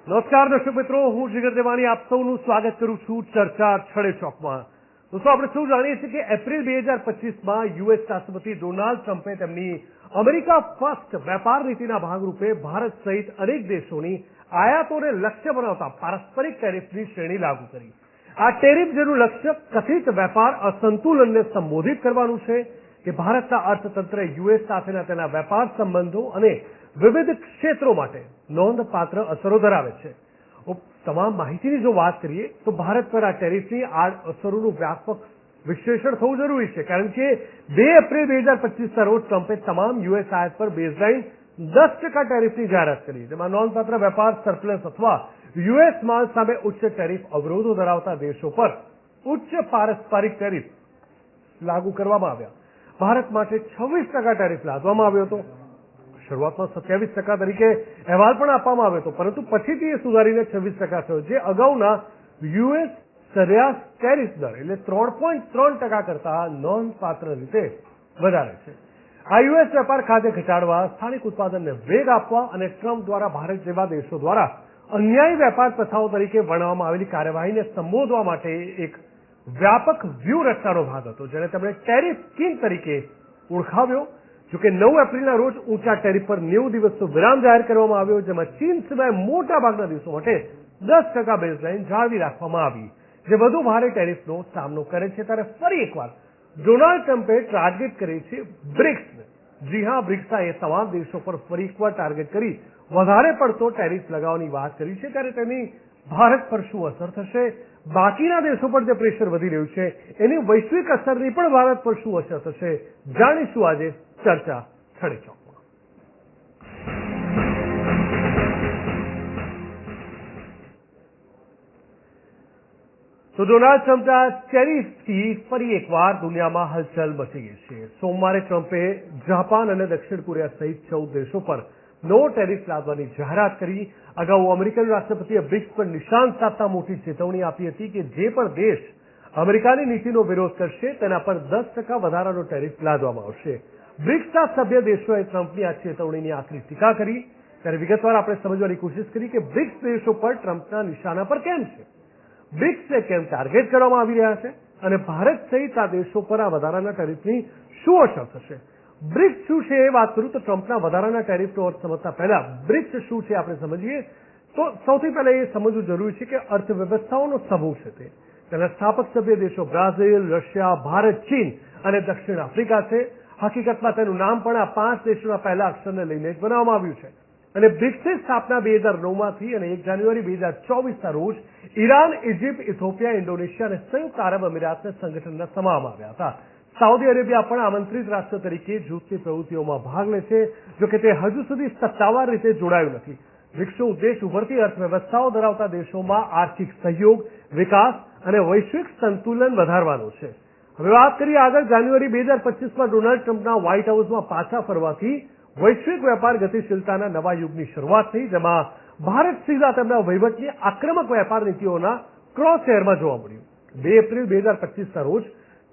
નમસ્કાર દર્શક મિત્રો, હું જીગર દેવાણી આપ સૌનું સ્વાગત કરું છું ચર્ચા છડે ચોકમાં. દોસ્તો, આપણે સૌ જાણીએ છીએ કે એપ્રિલ 2025માં યુએસ રાષ્ટ્રપતિ ડોનાલ્ડ ટ્રમ્પે તેમની અમેરિકા ફર્સ્ટ વેપાર નીતિના ભાગરૂપે ભારત સહિત અનેક દેશોની આયાતોને લક્ષ્ય બનાવતા પારસ્પરિક ટેરિફની શ્રેણી લાગુ કરી. આ ટેરિફ જેનું લક્ષ્ય કથિત વેપાર અસંતુલનને સંબોધિત કરવાનું છે કે ભારતના અર્થતંત્રે યુએસ સાથેના તેના વેપાર સંબંધો અને વિવિધ ક્ષેત્રો માટે નોંધપાત્ર અસરો ધરાવે છે. તમામ માહિતીની જો વાત કરીએ તો ભારત પર આ ટેરિફની આડઅસરોનું વ્યાપક વિશ્લેષણ થવું જરૂરી છે, કારણ કે 2 એપ્રિલ 2025ના રોજ ટ્રમ્પે તમામ યુએસ આયાત પર બેઝલાઇન 10% ટેરિફની જાહેરાત કરી, જેમાં નોંધપાત્ર વેપાર સરપ્લસ અથવા યુએસ માલ સામે ઉચ્ચ ટેરિફ અવરોધો ધરાવતા દેશો પર ઉચ્ચ પારસ્પરિક ટેરિફ લાગુ કરવામાં આવ્યા. ભારત માટે 26% ટેરિફ લાદવામાં આવ્યો હતો. શરૂઆતમાં 27% તરીકે અહેવાલ પણ આપવામાં આવ્યો હતો, પરંતુ પછીથી એ સુધારીને 26% થયો, જે અગાઉના યુએસ સરેરાશ ટેરિફ દર એટલે 3.3% કરતા નોંધપાત્ર રીતે વધારે છે. આ યુએસ વેપાર ખાતે ઘટાડવા, સ્થાનિક ઉત્પાદનને વેગ આપવા અને ટ્રમ્પ દ્વારા ભારત જેવા દેશો દ્વારા અન્યાયી વેપાર પ્રથાઓ તરીકે વર્ણવવામાં આવેલી કાર્યવાહીને સંબોધવા માટે એક વ્યાપક વ્યૂહરચનાનો ભાગ હતો, જેને તેમણે ટેરિફ કિંગ તરીકે ઓળખાવ્યો. જોકે 9 એપ્રિલના રોજ ઊંચા ટેરિફ પર 90 દિવસનો વિરામ જાહેર કરવામાં આવ્યો, જેમાં ચીન સિવાય મોટા ભાગના દેશો માટે 10% બેઝલાઇન જાળવી રાખવામાં આવી, જે વધુ ભારે ટેરિફનો સામનો કરે છે. ત્યારે ફરી એકવાર ડોનાલ્ડ ટ્રમ્પે ટાર્ગેટ કરી છે બ્રિક્સને. જી હા, બ્રિક્સના એ તમામ દેશો પર ફરી એકવાર ટાર્ગેટ કરી વધારે પડતો ટેરિફ લગાવવાની વાત કરી છે. ત્યારે તેની ભારત પર શું અસર થશે, બાકીના દેશો પર જે પ્રેશર વધી રહ્યું છે એની વૈશ્વિક અસરની પણ ભારત પર શું અસર થશે, જાણીશું આજે ચર્ચા છડે ચોકમાં. તો ડોનાલ્ડ ટ્રમ્પના ટેરિફથી ફરી એકવાર દુનિયામાં હલચલ મચી ગઈ છે. સોમવારે ટ્રમ્પે જાપાન અને દક્ષિણ કોરિયા સહિત 14 દેશો પર નો ટેરિફ લાદવાની જાહેરાત કરી. અગાઉ અમેરિકન રાષ્ટ્રપતિએ બ્રિક્સ પર નિશાન સાધતા મોટી ચેતવણી આપી હતી કે જે પણ દેશ અમેરિકાની નીતિનો વિરોધ કરશે તેના પર 10% વધારાનો ટેરિફ લાદવામાં આવશે. બ્રિક્સના સભ્ય દેશોએ ટ્રમ્પની આ ચેતવણીની આકરી ટીકા કરી. ત્યારે વિગતવાર આપણે સમજવાની કોશિશ કરી કે બ્રિક્સ દેશો પર ટ્રમ્પના નિશાના પર કેમ છે, બ્રિક્સને કેમ ટાર્ગેટ કરવામાં આવી રહ્યા છે અને ભારત સહિત આ દેશો પર આ વધારાના ટેરિફની શું અસર થશે. બ્રિક્સ શું છે એ વાત કરું તો ટ્રમ્પના વધારાના ટેરિફનો અર્થ સમજતા પહેલા બ્રિક્સ શું છે આપણે સમજીએ તો સૌથી પહેલા એ સમજવું જરૂરી છે કે અર્થવ્યવસ્થાઓનો સમૂહ છે. તેના સ્થાપક સભ્ય દેશો બ્રાઝિલ, રશિયા, ભારત, ચીન અને દક્ષિણ આફ્રિકા છે. હકીકતમાં તેનું નામ પણ આ 5 દેશોના પહેલા અક્ષરને લઈને જ બનાવવામાં આવ્યું છે. અને બ્રિક્સની સ્થાપના 2009માંથી અને 1 જાન્યુઆરી 2024ના રોજ ઈરાન, ઇજિપ્ત, ઇથોપિયા, ઇન્ડોનેશિયા અને સંયુક્ત આરબ અમીરાતને સંગઠનના સમાવવામાં આવ્યા હતા. સાઉદી અરેબિયા પણ આમંત્રિત રાષ્ટ્ર તરીકે જૂથની પ્રવૃત્તિઓમાં ભાગ લે છે, જોકે તે હજુ સુધી સત્તાવાર રીતે જોડાયું નથી. બ્રિક્સનો ઉદ્દેશ ઉભરતી અર્થવ્યવસ્થાઓ ધરાવતા દેશોમાં આર્થિક સહયોગ, વિકાસ અને વૈશ્વિક સંતુલન વધારવાનો છે. હવે વાત કરીએ આગળ. જાન્યુઆરી 2025માં ડોનાલ્ડ ટ્રમ્પના વ્હાઇટ હાઉસમાં પાછા ફરવાથી વૈશ્વિક વેપાર ગતિશીલતાના નવા યુગની શરૂઆત થઈ, જેમાં ભારત સીધા તેમના વહીવટની આક્રમક વેપાર નીતિઓના ક્રોસ શેરમાં જોવા મળ્યું. 2 એપ્રિલ 2025ના રોજ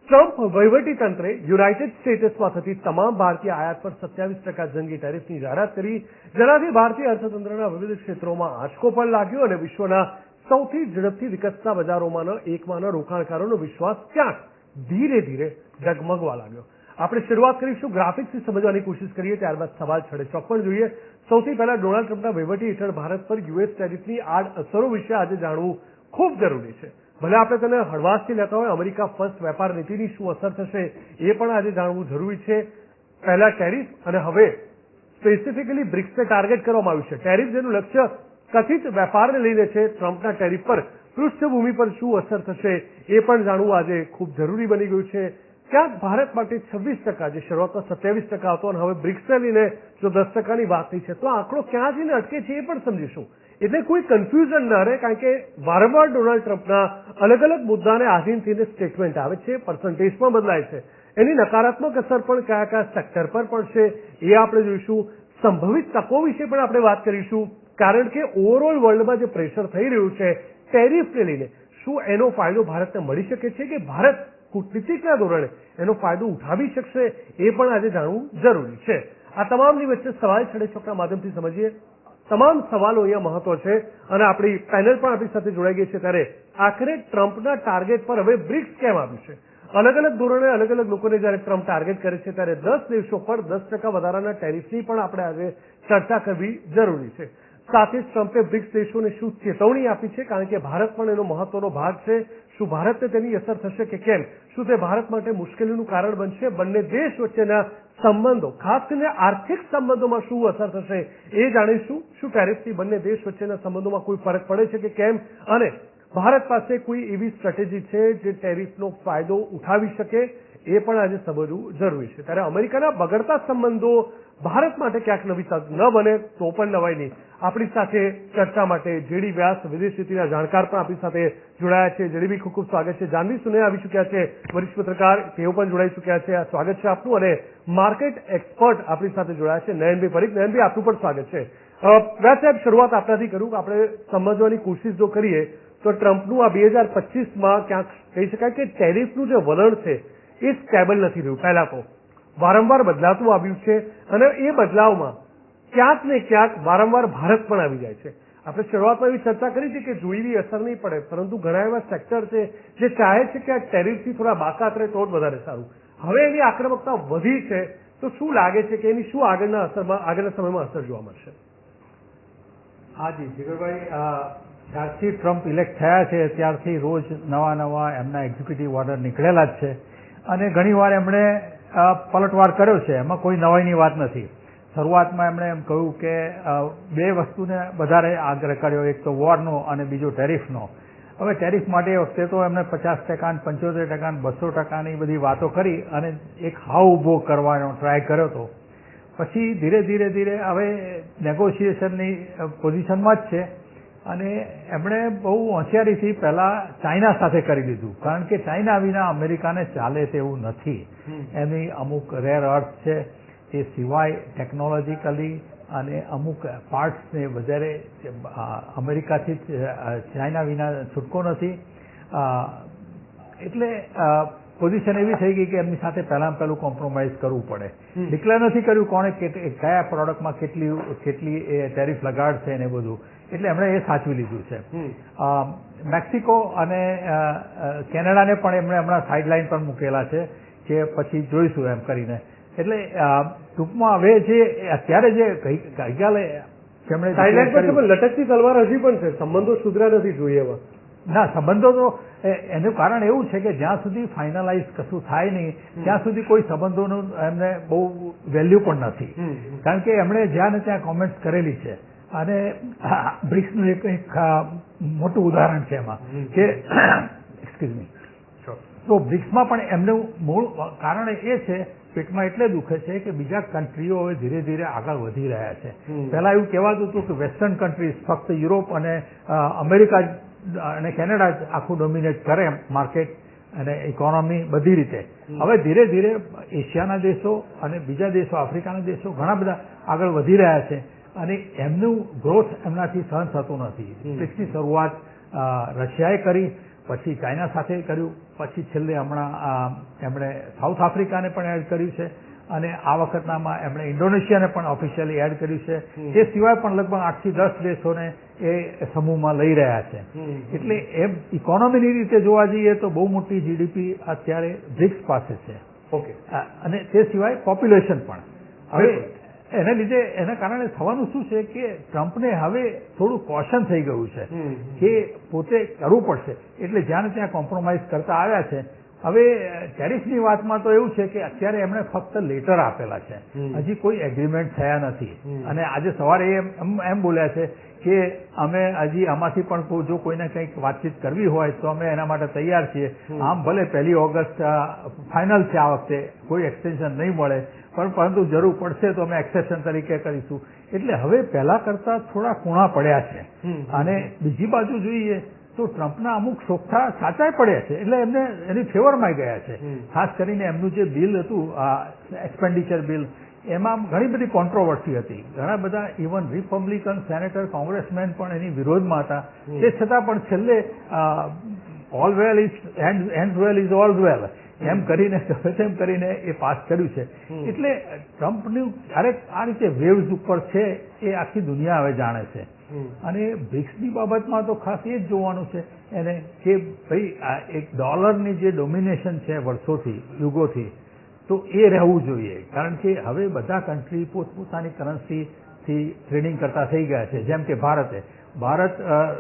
ટ્રમ્પ વહીવટી તંત્રે યુનાઇટેડ સ્ટેટ્સમાં થતી તમામ ભારતીય આયાત પર 27% જંગી ટેરિફની જાહેરાત કરી, જેનાથી ભારતીય અર્થતંત્રના વિવિધ ક્ષેત્રોમાં આંચકો પણ લાગ્યો અને વિશ્વના સૌથી ઝડપથી વિકસતા બજારોમાંના એકમાંના રોકાણકારોનો વિશ્વાસ ક્યાંક ધીરે ધીરે ડગમગવા લાગ્યો. આપણે શરૂઆત કરીશું ગ્રાફિક્સથી સમજવાની કોશિશ કરીએ, ત્યારબાદ સવાલ છડે ચોક પણ જોઈએ. સૌથી પહેલા ડોનાલ્ડ ટ્રમ્પના વહીવટી હેઠળ ભારત પર યુએસ ટેરિફની આડઅસરો વિશે આજે જાણવું ખૂબ જરૂરી છે. ભલે આપણે તેને હળવાશથી લેતા હોય, અમેરિકા ફર્સ્ટ વેપાર નીતિની શું અસર થશે એ પણ આજે જાણવું જરૂરી છે. પહેલા ટેરિફ અને હવે સ્પેસિફિકલી બ્રિક્સને ટાર્ગેટ કરવામાં આવ્યું છે. ટેરિફ જેનું લક્ષ્ય કથિત વેપારને લઈને છે, ટ્રમ્પના ટેરિફ પર પૃષ્ઠભૂમિ પર શું અસર થશે એ પણ જાણવું આજે ખૂબ જરૂરી બની ગયું છે. ક્યાંક ભારત માટે 26%, જે શરૂઆતમાં 27% હતો અને હવે બ્રિક્સને લઈને જો 10%ની વાત થઈ છે, તો આંકડો ક્યાં જઈને અટકે છે એ પણ સમજીશું. એટલે કોઈ કન્ફ્યુઝન ન રહે, કારણ કે વારંવાર ડોનાલ્ડ ટ્રમ્પના અલગ અલગ મુદ્દાને આધીન થઈને સ્ટેટમેન્ટ આવે છે, પર્સન્ટેજ પણ બદલાય છે. એની નકારાત્મક અસર પણ કયા કયા સેક્ટર પર પડશે એ આપણે જોઈશું. સંભવિત તકો વિશે પણ આપણે વાત કરીશું, કારણ કે ઓવરઓલ વર્લ્ડમાં જે પ્રેશર થઈ રહ્યું છે ટેરિફને લઈને, શું એનો ફાયદો ભારતને મળી શકે છે કે ભારત કૂટનીતિકના ધોરણે એનો ફાયદો ઉઠાવી શકશે એ પણ આજે જાણવું જરૂરી છે. આ તમામની વચ્ચે સવાલ છડે ચોકના માધ્યમથી સમજીએ તમામ સવાલો અહીંયા મહત્વ છે અને આપણી પેનલ પણ આપણી સાથે જોડાઈ ગઈ છે ત્યારે આખરે ટ્રમ્પના ટાર્ગેટ પર હવે બ્રિક્સ કેમ આવ્યું છે? અલગ અલગ ધોરણે અલગ અલગ લોકોને જ્યારે ટ્રમ્પ ટાર્ગેટ કરે છે ત્યારે 10 દેશો પર 10% વધારાના ટેરિફની પણ આપણે આજે ચર્ચા કરવી જરૂરી છે. સાથે જ ટ્રમ્પે બ્રિક્સ દેશોને શું ચેતવણી આપી છે, કારણ કે ભારત પણ એનો મહત્વનો ભાગ છે. શું ભારતને તેની અસર થશે કે કેમ? શું તે ભારત માટે મુશ્કેલીનું કારણ બનશે? બંને દેશ વચ્ચેના સંબંધો, ખાસ કરીને આર્થિક સંબંધોમાં શું અસર થશે એ જાણીશું. શું ટેરિફથી બંને દેશ વચ્ચેના સંબંધોમાં કોઈ ફરક પડે છે કે કેમ? અને ભારત પાસે કોઈ એવી સ્ટ્રેટેજી છે જે ટેરિફનો ફાયદો ઉઠાવી શકે? એ પણ આજે સમજવું જરૂરી છે. ત્યારે અમેરિકાના બગડતા સંબંધો ભારત માટે ક્યાંક નવી તક ન બને તો પણ નવાઈ નહીં. આપણી સાથે ચર્ચા માટે જેડી વ્યાસ, વિદેશ નીતિના જાણકાર પણ આપણી સાથે જોડાયા છે. જેડીબી ખૂબ ખૂબ સ્વાગત છે. જાનવી સુને આવી ચૂક્યા છે, વરિષ્ઠ પત્રકાર, તેઓ પણ જોડાઈ ચૂક્યા છે. આ સ્વાગત છે આપનું. અને માર્કેટ એક્સપર્ટ આપણી સાથે જોડાયા છે, નયનભાઈ પરીખ. નયનભાઈ, આપનું પણ સ્વાગત છે. વ્યાસ સાહેબ, શરૂઆત આપણાથી કરું કે આપણે સમજવાની કોશિશ જો કરીએ તો ટ્રમ્પનું આ 2025માં ક્યાંક કહી શકાય કે ટેરિફનું જે વલણ છે એ સ્ટેબલ નથી રહ્યું. પહેલા તો વારંવાર બદલાતું આવ્યું છે અને એ બદલાવમાં ક્યાંક ને ક્યાંક વારંવાર ભારત પણ આવી જાય છે. આપણે શરૂઆતમાં એવી ચર્ચા કરી છે કે જોઈવી અસર નહીં પડે, પરંતુ ઘણા એવા સેક્ટર છે જે ચાહે છે કે આ ટેરિફથી થોડા બાકાત રહે તો જ વધારે સારું. હવે એની આક્રમકતા વધી છે, તો શું લાગે છે કે એની શું આગળના સમયમાં અસર જોવા મળશે? હાજી જીગરભાઈ, જ્યારથી ટ્રમ્પ ઇલેક્ટ થયા છે ત્યારથી રોજ નવા એમના એક્ઝિક્યુટિવ ઓર્ડર નીકળેલા જ છે અને ઘણીવાર એમણે પલટવાર કર્યો છે. એમાં કોઈ નવાઈની વાત નથી. શરૂઆતમાં એમણે એમ કહ્યું કે બે વસ્તુને વધારે આગ્રહ કર્યો, એક તો વોરનો અને બીજો ટેરિફનો. હવે ટેરિફ માટે એ વખતે તો એમણે 50%, 75%, 200%ની બધી વાતો કરી અને એક હાવ ઊભો કરવાનો ટ્રાય કર્યો હતો. પછી ધીરે ધીરે હવે નેગોશિએશનની પોઝિશનમાં જ છે અને એમણે બહુ હોશિયારીથી પહેલા ચાઇના સાથે કરી લીધું, કારણ કે ચાઇના વિના અમેરિકાને ચાલે તેવું નથી. એની અમુક રેર અર્થ છે, એ સિવાય ટેકનોલોજીકલી અને અમુક પાર્ટ્સને વધારે અમેરિકાથી ચાઇના વિના છૂટકો નથી. એટલે પોઝિશન એવી થઈ ગઈ કે એમની સાથે પહેલું કોમ્પ્રોમાઇઝ કરવું પડે. ડિક્લેર નથી કર્યું કોણે કયા પ્રોડક્ટમાં કેટલી એ ટેરિફ લગાડશે ને બધું, એટલે એમણે એ સાચવી લીધું છે. મેક્સિકો અને કેનેડાને પણ એમણે હમણાં સાઇડલાઇન પર મૂકેલા છે કે પછી જોઈશું એમ કરીને. એટલે ટૂંકમાં હવે જે અત્યારે જે ગઈકાલે જેમણે સાઇડલાઇન પર લટકતી તલવાર હજી પણ છે, સંબંધો સુધર્યા નથી જોઈએ એવા. ના, સંબંધો તો એનું કારણ એવું છે કે જ્યાં સુધી ફાઇનલાઇઝ કશું થાય નહીં ત્યાં સુધી કોઈ સંબંધોનું એમને બહુ વેલ્યુ પણ નથી. કારણ કે એમણે જ્યાં ને ત્યાં કોમેન્ટ્સ કરેલી છે અને બ્રિક્સનું એક મોટું ઉદાહરણ છે એમાં કે એક્સક્યુઝ મી, તો બ્રિક્સમાં પણ એમનું મૂળ કારણ એ છે, પેટમાં એટલે દુખે છે કે બીજા કન્ટ્રીઓ હવે ધીરે ધીરે આગળ વધી રહ્યા છે. પહેલા એવું કહેવાતું હતું કે વેસ્ટર્ન કન્ટ્રીઝ ફક્ત યુરોપ અને અમેરિકા અને કેનેડા જ આખું ડોમિનેટ કરે માર્કેટ અને ઇકોનોમી બધી રીતે. હવે ધીરે ધીરે એશિયાના દેશો અને બીજા દેશો, આફ્રિકાના દેશો ઘણા બધા આગળ વધી રહ્યા છે અને એમનું ગ્રોથ એમનાથી સહન થતું નથી. બ્રિક્સની શરૂઆત રશિયાએ કરી, પછી ચાઇના સાથે કર્યું, પછી છેલ્લે હમણાં એમણે સાઉથ આફ્રિકાને પણ એડ કર્યું છે અને આ વખતનામાં એમણે ઇન્ડોનેશિયાને પણ ઓફિશિયલી એડ કર્યું છે. એ સિવાય પણ લગભગ 8 થી 10 દેશોને એ સમૂહમાં લઈ રહ્યા છે. એટલે એમ ઇકોનોમીની રીતે જોવા જઈએ તો બહુ મોટી જીડીપી અત્યારે બ્રિક્સ પાસે છે. ઓકે. અને તે સિવાય પોપ્યુલેશન પણ. હવે એને લીધે એના કારણે થવાનું શું છે કે ટ્રમ્પને હવે થોડું કોશન થઈ ગયું છે કે પોતે કરવું પડશે, એટલે જ્યાં ત્યાં કોમ્પ્રોમાઇઝ કરતા આવ્યા છે. હવે ટેરિફની વાતમાં તો એવું છે કે અત્યારે એમણે ફક્ત લેટર આપેલા છે, હજી કોઈ એગ્રીમેન્ટ થયા નથી. અને આજે સવારે એમ બોલ્યા છે કે અમે હજી આમાંથી પણ જો કોઈને કંઈક વાતચીત કરવી હોય તો અમે એના માટે તૈયાર છીએ. આમ ભલે 1 ઓગસ્ટ ફાઇનલ છે, આ વખતે કોઈ એક્સટેન્શન નહીં મળે, પરંતુ જરૂર પડશે તો અમે એક્સેપ્શન તરીકે કરીશું. એટલે હવે પહેલા કરતા થોડા કૂણા પડ્યા છે. અને બીજી બાજુ જોઈએ તો ટ્રમ્પના અમુક સોગઠા સાચા પડ્યા છે, એટલે એમને એની ફેવરમાં ગયા છે. ખાસ કરીને એમનું જે બિલ હતું, એક્સપેન્ડિચર બિલ, એમાં ઘણી બધી કોન્ટ્રોવર્સી હતી. ઘણા બધા ઇવન રિપબ્લિકન સેનેટર, કોંગ્રેસમેન પણ એની વિરોધમાં હતા. તે છતાં પણ છેલ્લે all well is and well is all well એમ કરીને તેમ કરીને એ પાસ કર્યું છે. એટલે ટ્રમ્પનું ક્યારેક આ રીતે વેવ્સ ઉપર છે એ આખી દુનિયા હવે જાણે છે. અને બ્રિક્સની બાબતમાં તો ખાસ એ જ જોવાનું છે એને કે ભાઈ આ એક ડોલરની જે ડોમિનેશન છે વર્ષોથી યુગોથી તો એ રહેવું જોઈએ. કારણ કે હવે બધા કન્ટ્રી પોતપોતાની કરન્સીથી ટ્રેડિંગ કરતા થઈ ગયા છે. જેમ કે ભારત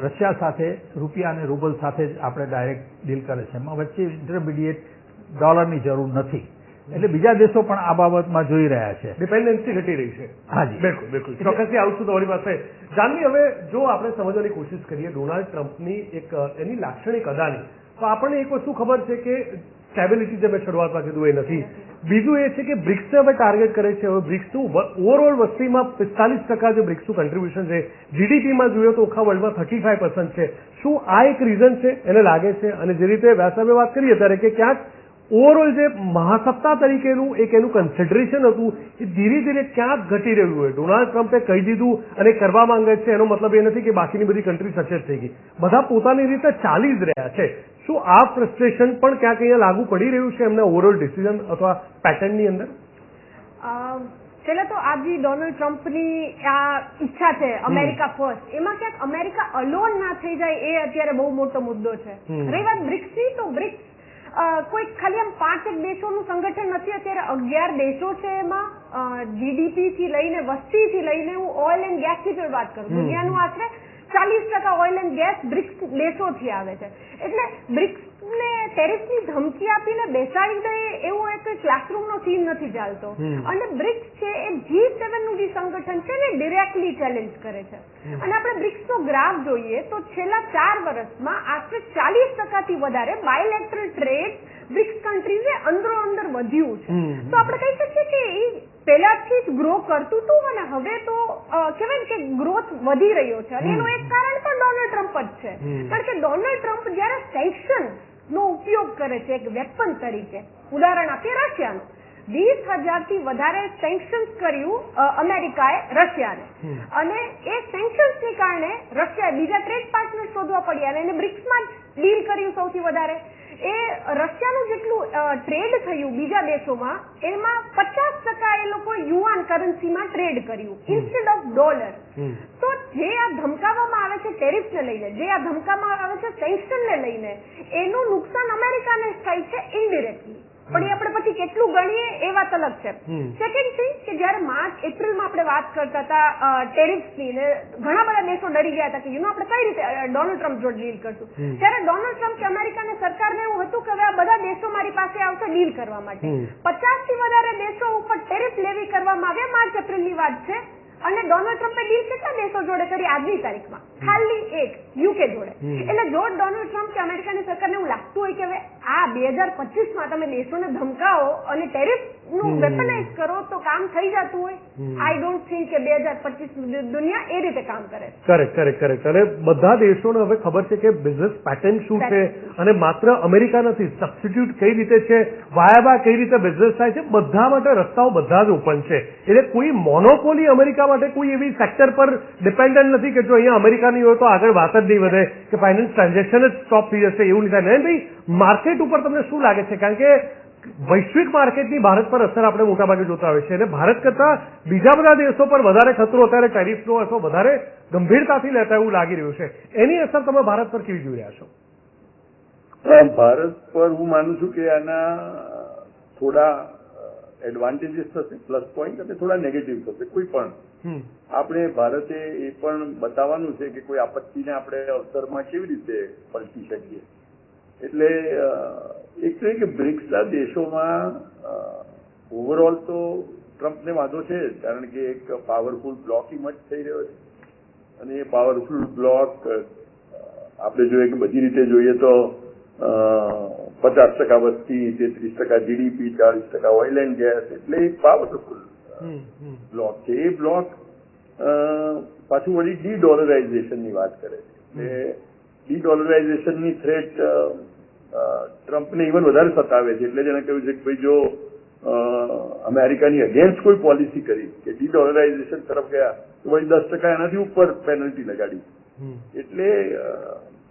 રશિયા સાથે રૂપિયા અને રૂબલ સાથે જ આપણે ડાયરેક્ટ ડીલ કરે છે. એમાં વચ્ચે ઇન્ટરમીડિયેટ ડોલરની જરૂર નથી. એટલે બીજા દેશો પણ આ બાબતમાં જોઈ રહ્યા છે. ડિપેન્ડન્સી ઘટી રહી છે. હાજી, બિલકુલ બિલકુલ ચોક્કસથી આવશું તમારી પાસે. જાનવી, હવે જો આપણે સમજવાની કોશિશ કરીએ ડોનાલ્ડ ટ્રમ્પની એક એની લાક્ષણિક અદાની, તો આપણને એક વસ્તુ ખબર છે કે સ્ટેબિલિટી જે મેં શરૂઆતમાં કીધું એ નથી. બીજું એ છે કે બ્રિક્સને હવે ટાર્ગેટ કરે છે. હવે બ્રિક્સનું ઓવરઓલ વસ્તીમાં 45% જે બ્રિક્સનું કન્ટ્રીબ્યુશન છે, જીડીપીમાં જોઈએ તો આખા વર્લ્ડમાં 35% છે. શું આ એક રીઝન છે એને લાગે છે? અને જે રીતે વ્યાસાબે વાત કરીએ ત્યારે કે ક્યાંક ઓવરઓલ જે મહાસત્તા તરીકેનું એક એનું કન્સિડરેશન હતું એ ધીરે ધીરે ક્યાંક ઘટી રહ્યું હોય. ડોનાલ્ડ ટ્રમ્પે કહી દીધું અને કરવા માંગે છે એનો મતલબ એ નથી કે બાકીની બધી કન્ટ્રી સચેત થઈ ગઈ. બધા પોતાની રીતે ચાલી જ રહ્યા છે. શું આ ફ્રસ્ટ્રેશન પણ ક્યાંક અહીંયા લાગુ પડી રહ્યું છે એમના ઓવરઓલ ડિસિઝન અથવા પેટર્નની અંદર? પેલા તો આ જે ડોનાલ્ડ ટ્રમ્પની આ ઈચ્છા છે અમેરિકા ફર્સ્ટ, એમાં ક્યાંક અમેરિકા અલોન ના થઈ જાય એ અત્યારે બહુ મોટો મુદ્દો છે. રહી વાત બ્રિક્સની, તો બ્રિક્સ કોઈ ખાલી આમ 5 દેશોનું સંગઠન નથી. અત્યારે 11 દેશો છે. એમાં જીડીપી થી લઈને વસ્તીથી લઈને હું ઓઇલ એન્ડ ગેસની પણ વાત કરું, દુનિયાનું આશરે 40% ઓઇલ એન્ડ ગેસ બ્રિક્સ દેશોથી આવે છે. એટલે બ્રિક્સને ટેરિફની ધમકી આપીને બેસાડી દે એવો એક ક્લાસરૂમનો સીન નથી ચાલતો. અને બ્રિક્સ છે એ G7 નું જે સંગઠન છે ને ડિરેક્ટલી ચેલેન્જ કરે છે. અને આપણે બ્રિક્સનો ગ્રાફ જોઈએ તો છેલ્લા 4 વર્ષમાં આશરે 40% વધારે બાયલેટરલ ટ્રેડ બ્રિક્સ કન્ટ્રીઝે અંદરો અંદર વધ્યું છે. તો આપણે કહી શકીએ કે એ પહેલાથી જ ગ્રો કરતું હતું અને હવે તો કહેવાય ને કે ગ્રોથ વધી રહ્યો છે. અને એનું એક કારણ પણ ડોનાલ્ડ ટ્રમ્પ જ છે. કારણ કે ડોનાલ્ડ ટ્રમ્પ જયારે સેન્કશન નો ઉપયોગ કરે છે એક વેપન તરીકે, ઉદાહરણ આપીએ રશિયાનું, 20,000થી વધારે સેન્કશન્સ કર્યું અમેરિકાએ રશિયાને. અને એ સેન્કશન્સને કારણે રશિયાએ બીજા ટ્રેડ પાર્ટનર શોધવા પડ્યા અને એને બ્રિક્સમાં ડીલ કર્યું સૌથી વધારે. એ રશિયાનું જેટલું ટ્રેડ થયું બીજા દેશોમાં એમાં 50% એ લોકો યુઆન કરન્સીમાં ટ્રેડ કર્યું ઇન્સ્ટેડ ઓફ ડોલર. તો જે આ ધમકાવવામાં આવે છે ટેરિફને લઈને, જે આ ધમકાવવામાં આવે છે સેન્કશનને લઈને, એનું નુકસાન અમેરિકાને થાય છે ઇનડિરેક્ટલી. પણ એ આપણે પછી કેટલું ગણીએ એ વાત અલગ છે. સેકન્ડ થિંગ કે જયારે માર્ચ એપ્રિલમાં આપણે વાત કરતા હતા ટેરિફની ને ઘણા બધા દેશો ડરી ગયા હતા કે આપણે કઈ રીતે ડોનાલ્ડ ટ્રમ્પ જોડે ડીલ કરશું, ત્યારે ડોનાલ્ડ ટ્રમ્પ કે અમેરિકાની સરકારને એવું હતું કે હવે આ બધા દેશો મારી પાસે આવશે ડીલ કરવા માટે. 50થી વધારે દેશો ઉપર ટેરિફ લેવી કરવામાં આવ્યા. માર્ચ એપ્રિલની વાત છે. અને ડોનાલ્ડ ટ્રમ્પે ડીલ કેટલા દેશો જોડે કરી આજની તારીખમાં? ખાલી એક, યુકે જોડે. એટલે જો ડોનાલ્ડ ટ્રમ્પ કે અમેરિકાની સરકારને એવું લાગતું હોય કે હવે આ 2025માં તમે દેશોને ધમકાવો અને ટેરિફનું વેપનાઇઝ કરો તો કામ થઈ જતું હોય, આઈ ડોન્ટ થિંક કે 2025 દુનિયા એ રીતે કામ કરે. કરેક્ટ. અને બધા દેશોને હવે ખબર છે કે બિઝનેસ પેટર્ન શું છે અને માત્ર અમેરિકા નથી, સબસ્ટિટ્યુટ કઈ રીતે છે, વાયાબા કઈ રીતે બિઝનેસ થાય છે, બધા માટે રસ્તાઓ બધા જ ઓપન છે. એટલે કોઈ મોનોપોલી અમેરિકા માટે કોઈ એવી સેક્ટર પર ડિપેન્ડન્ટ નથી કે જો અહીંયા અમેરિકાની હોય તો આગળ વાત જ નહીં વધે કે ફાઇનાન્સ ટ્રાન્ઝેક્શન જ સ્ટોપ થઈ જશે, એવું નહીં થાય. નહીં ભાઈ, માર્કેટ ઉપર તમને શું લાગે છે? કારણ કે વૈશ્વિક માર્કેટની ભારત પર અસર આપણે મોટાભાગે જોતા હોય છે અને ભારત કરતા બીજા બધા દેશો પર વધારે ખતરો અત્યારે ટેરિફનો અથવા વધારે ગંભીરતાથી લેતા એવું લાગી રહ્યું છે. એની અસર તમે ભારત પર કેવી જોઈ રહ્યા છો? ભારત પર હું માનું છું કે આના થોડા એડવાન્ટેજીસ થશે, પ્લસ પોઈન્ટ, અને થોડા નેગેટિવ થશે. કોઈ પણ આપણે ભારતે એ પણ બતાવવાનું છે કે કોઈ આપત્તિને આપણે અવસરમાં કેવી રીતે પલટી શકીએ. એટલે એક તો એ કે બ્રિક્સના દેશોમાં ઓવરઓલ તો ટ્રમ્પને વાંધો છે જ, કારણ કે એક પાવરફુલ બ્લોક ઇમર્જ થઈ રહ્યો છે અને એ પાવરફુલ બ્લોક આપણે જોઈએ કે બધી રીતે જોઈએ તો 50% વસ્તી, 33% જીડીપી, 40% ઓઇલ એન્ડ ગેસ, એટલે એક પાવરફુલ બ્લોક છે. એ બ્લોક પાછું વળી ડી-ડોલરાઇઝેશનની વાત કરે છે. એટલે ડી-ડોલરાઇઝેશનની થ્રેટ ટ્રમ્પને ઇવન વધારે સતાવે છે. એટલે જ એને કહ્યું છે કે ભાઈ જો અમેરિકાની અગેન્સ્ટ કોઈ પોલિસી કરી કે ડી-ડોલરાઇઝેશન તરફ ગયા તો વળી 10% એનાથી ઉપર પેનલ્ટી લગાડી. એટલે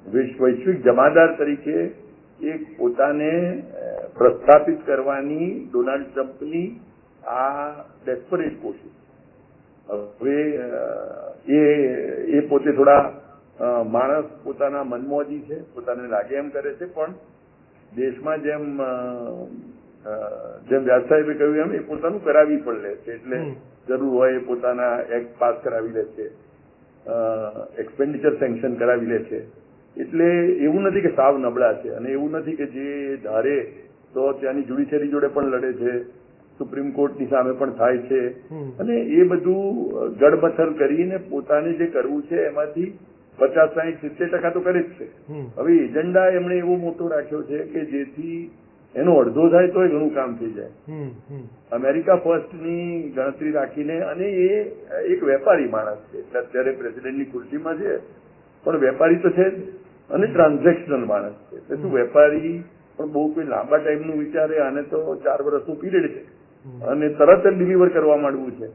વૈશ્વિક જમાદાર તરીકે એક પોતાને પ્રસ્થાપિત કરવાની ડોનાલ્ડ ટ્રમ્પની આ ડેસ્પરેટ કોશિશ. હવે એ પોતે થોડા માણસ પોતાના મનમોજી છે, પોતાને લાગે એમ કરે છે, પણ દેશમાં જેમ વ્યાસ સાહેબે કહ્યું એમ એ પોતાનું કરાવી પણ લે છે. એટલે જરૂર હોય એ પોતાના એક્ટ પાસ કરાવી લે છે, એક્સપેન્ડિચર સેન્કશન કરાવી લે છે. એટલે એવું નથી કે સાવ નબળા છે, અને એવું નથી કે જે ધારે તો ત્યાંની જ્યુડિશરી જોડે પણ લડે છે, સુપ્રીમ કોર્ટની સામે પણ થાય છે, અને એ બધું ગડબથલ કરીને પોતાને જે કરવું છે એમાંથી 50-60-70% તો કરે જ છે. હવે એજન્ડા એમણે એવો મોટો રાખ્યો છે કે જેથી એનો અડધો થાય તો ઘણું કામ થઈ જાય. અમેરિકા ફર્સ્ટની ગણતરી રાખીને, અને એ એક વેપારી માણસ છે, એટલે અત્યારે પ્રેસિડેન્ટની ખુરશીમાં છે, પણ વેપારી તો છે જ, અને ટ્રાન્ઝેક્શનલ માણસ છે. એટલે શું વેપારી પણ બહુ કોઈ લાંબા ટાઈમનું વિચારે, આને તો 4 વર્ષનું પીરિયડ છે અને તરત જ ડિલિવર કરવા માંડવું છે.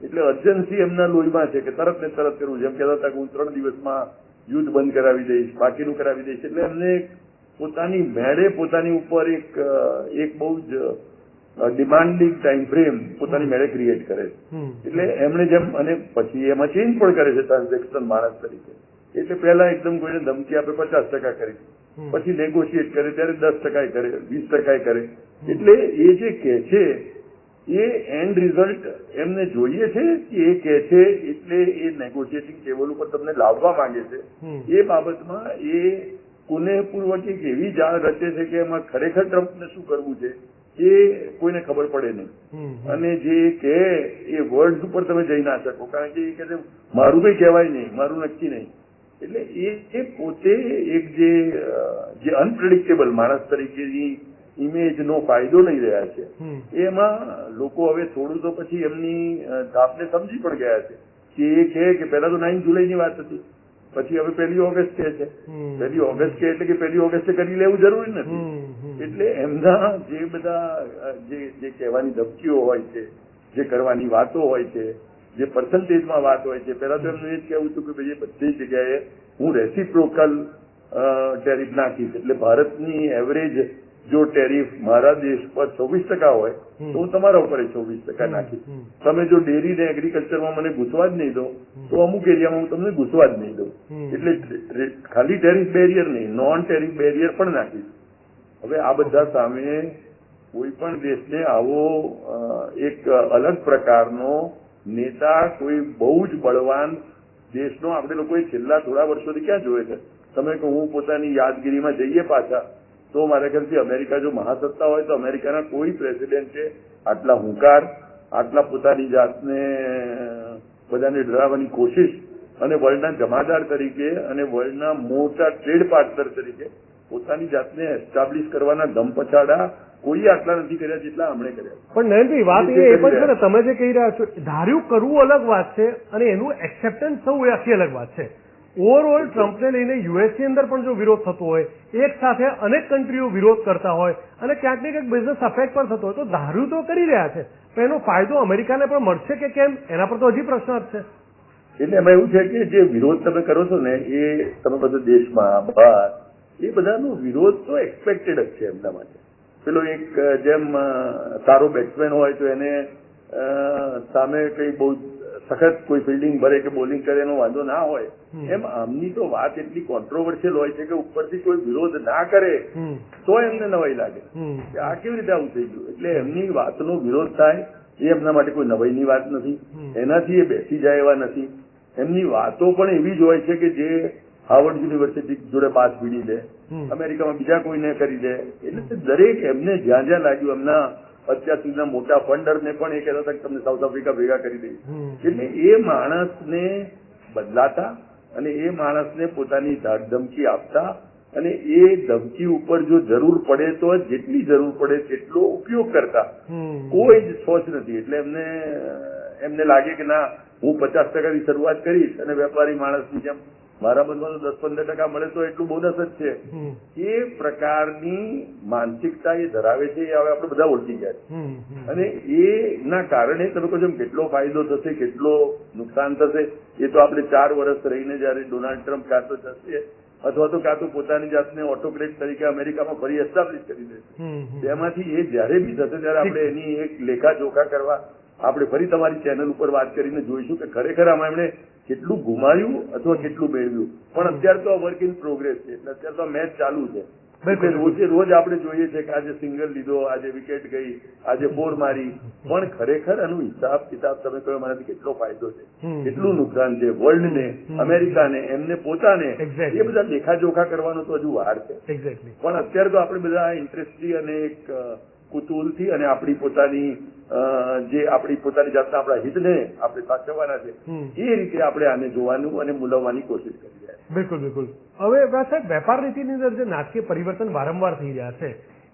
એટલે અર્જન્સી એમના લોહીમાં છે કે તરત ને તરત કરવું. જેમ કહેતા હતા કે હું 3 દિવસમાં યુદ્ધ બંધ કરાવી દઈશ, બાકીનું કરાવી દઈશ. એટલે એમને પોતાની મેળે પોતાની ઉપર એક બહુ જ ડિમાન્ડિંગ ટાઈમ ફ્રેમ પોતાની મેળે ક્રિએટ કરે છે. એટલે એમણે જેમ, અને પછી એમાં ચેન્જ પણ કરે છે ટ્રાન્ઝેક્શન માણસ તરીકે. એટલે પહેલા એકદમ કોઈને ધમકી આપે 50% કરી, પછી નેગોશિએટ કરે ત્યારે 10% કરે, 20% કરે. એટલે એ જે કહે છે એ એન્ડ રિઝલ્ટ એમને જોઈએ છે કે એ કહે છે, એટલે એ નેગોશિએટિંગ ટેબલ ઉપર તમને લાવવા માંગે છે. એ બાબતમાં એ પુનઃપૂર્વક એક એવી જાળ રચે છે કે એમાં ખરેખર ટ્રમ્પને શું કરવું છે એ કોઈને ખબર પડે નહીં. અને જે કહે એ વર્ડ્સ ઉપર તમે જઈ ના શકો, કારણ કે એ કહે છે મારું કંઈ કહેવાય નહીં, મારું નક્કી નહીં. એટલે એ પોતે એક જે અનપ્રેડિક્ટેબલ માણસ તરીકેની ઇમેજનો ફાયદો લઈ રહ્યા છે. એમાં લોકો હવે થોડું તો પછી એમની ધાપને સમજી પણ ગયા છે કે એ કહે કે પહેલા તો 9 જુલાઈની વાત હતી, પછી હવે 1 ઓગસ્ટ કહે છે. 1 ઓગસ્ટ કહે એટલે કે 1 ઓગસ્ટે કરી લેવું જરૂરી નથી. એટલે એમના જે બધા જે કહેવાની ધમકીઓ હોય છે, જે કરવાની વાતો હોય છે, જે પર્સન્ટેજમાં વાત હોય છે, પહેલા તો એમનું એ જ કહેવું હતું કે ભાઈ બધી જગ્યાએ હું રેસિપ્રોકલ ટેરિફ નાખીશ. એટલે ભારતની એવરેજ જો ટેરિફ મારા દેશ પર 24% હોય તો હું તમારા ઉપર 24% નાખીશ. તમે જો ડેરી ને એગ્રીકલ્ચરમાં મને ઘૂસવા જ નહીં દો તો અમુક એરિયામાં હું તમને ઘૂસવા જ નહીં દઉં. એટલે ખાલી ટેરિફ બેરિયર નહીં, નોન ટેરિફ બેરિયર પણ નાખીશ. હવે આ બધા સામે કોઈ પણ દેશને આવો એક અલગ પ્રકારનો નેતા, કોઈ બહુ જ બળવાન દેશનો આપણે લોકોએ છેલ્લા થોડા વર્ષોથી ક્યાં જોયે છે? તમે કહો હું પોતાની યાદગીરીમાં જઈએ પાછા તો મારા ખ્યાલથી અમેરિકા જો મહાસત્તા હોય તો અમેરિકાના કોઈ પ્રેસિડેન્ટે આટલા હુંકાર, આટલા પોતાની જાતને બધાને ડરાવવાની કોશિશ, અને વર્લ્ડના જમાદાર તરીકે અને વર્લ્ડના મોટા ટ્રેડ પાર્ટનર તરીકે પોતાની જાતને એસ્ટાબ્લિશ કરવાના દમ પછાડા કોઈ આટલા નથી કર્યા જેટલા હમણે કર્યા. પણ નયનભાઈ વાત એ પણ છે ને, તમે જે કહી રહ્યા છો ધાર્યું કરવું અલગ વાત છે અને એનું એક્સેપ્ટન્સ થવું એ આખી અલગ વાત છે. ઓવરઓલ ટ્રમ્પને લઈને યુએસની અંદર પણ જો વિરોધ થતો હોય, એક સાથે અનેક કન્ટ્રીઓ વિરોધ કરતા હોય અને ક્યાંક ને ક્યાંક બિઝનેસ અફેક્ટ પણ થતો હોય, તો ધાર્યું તો કરી રહ્યા છે, પણ એનો ફાયદો અમેરિકાને પણ મળશે કે કેમ, એના પર તો હજી પ્રશ્ન જ છે. એટલે એમાં એવું છે કે જે વિરોધ તમે કરો છો ને એ તમે બધા દેશમાં બહાર એ બધાનો વિરોધ તો એક્સપેક્ટેડ જ છે એમના માટે. પેલો એક જેમ સારો બેટ્સમેન હોય તો એને સામે કઈ બહુ સખત કોઈ ફિલ્ડિંગ ભરે કે બોલિંગ કરે એનો વાંધો ના હોય, એમ આમની તો વાત એટલી કોન્ટ્રોવર્શિયલ હોય છે કે ઉપરથી કોઈ વિરોધ ના કરે તો એમને નવાઈ લાગે કે આ કેવી રીતે આવું થઈ ગયું. એટલે એમની વાતનો વિરોધ થાય એ એમના માટે કોઈ નવાઈની વાત નથી, એનાથી એ બેસી જાય એવા નથી. એમની વાતો પણ એવી જ હોય છે કે જે હાર્વર્ડ યુનિવર્સિટી જોડે પાસ ભીડી દે, અમેરિકામાં બીજા કોઈને કરી દે. એટલે દરેક એમને જ્યાં જ્યાં લાગ્યું, એમના અત્યાર સુધીના મોટા ફંડરને પણ એ કહેતા હતા કે તમને સાઉથ આફ્રિકા ભેગા કરી દઈશ. એટલે એ માણસને બદલાતા અને એ માણસને પોતાની ધમકી આપતા અને એ ધમકી ઉપર જો જરૂર પડે તો જેટલી જરૂર પડે તેટલો ઉપયોગ કરતા કોઈ જ સોચ નથી. એટલે એમને લાગે કે ના હું 50%ની શરૂઆત કરીશ અને વેપારી માણસની જેમ મારા બદલામાં 10-15% મળે તો એટલું બોનસ જ છે. એ પ્રકારની માનસિકતા એ ધરાવે છે, એ હવે આપણે બધા ઓળખી ગયા છે. અને એના કારણે તમે કહો છો કેટલો ફાયદો થશે, કેટલો નુકસાન થશે, એ તો આપણે 4 વર્ષ રહીને જયારે ડોનાલ્ડ ટ્રમ્પ કાં તો જશે અથવા તો કાં તો પોતાની જાતને ઓટોક્રેટ તરીકે અમેરિકામાં ફરી એસ્ટાબ્લિશ કરી દેશે. તેમાંથી એ જયારે બી થશે ત્યારે આપણે એની એક લેખાજોખા કરવા આપણે ફરી તમારી ચેનલ ઉપર વાત કરીને જોઈશું કે ખરેખર આમાં એમણે કેટલું ગુમાવ્યું અથવા કેટલું મેળવ્યું. પણ અત્યારે તો વર્ક ઇન પ્રોગ્રેસ છે, એટલે અત્યારે તો મેચ ચાલુ છે. રોજે રોજ આપણે જોઈએ છે કે આજે સિંગલ લીધો, આજે વિકેટ ગઈ, આજે 4 મારી, પણ ખરેખર એનું હિસાબ કિતાબ તમે કહ્યું મારાથી કેટલો ફાયદો છે, કેટલું નુકસાન છે વર્લ્ડને, અમેરિકાને, એમને પોતાને, એ બધા લેખાજોખા કરવાનો તો હજુ વાર છે. પણ અત્યારે તો આપણે બધા ઇન્ટરેસ્ટથી અને એક કુતૂહલથી અને આપણી પોતાની જાતના આપણા હિતને આપણે સાચવવાના છે એ રીતે આપણે આને જોવાનું અને મૂલવવાની કોશિશ કરી રહ્યા છીએ. બિલકુલ બિલકુલ. હવે સાહેબ, વેપાર નીતિની અંદર જે નાટકીય પરિવર્તન વારંવાર થઈ રહ્યા છે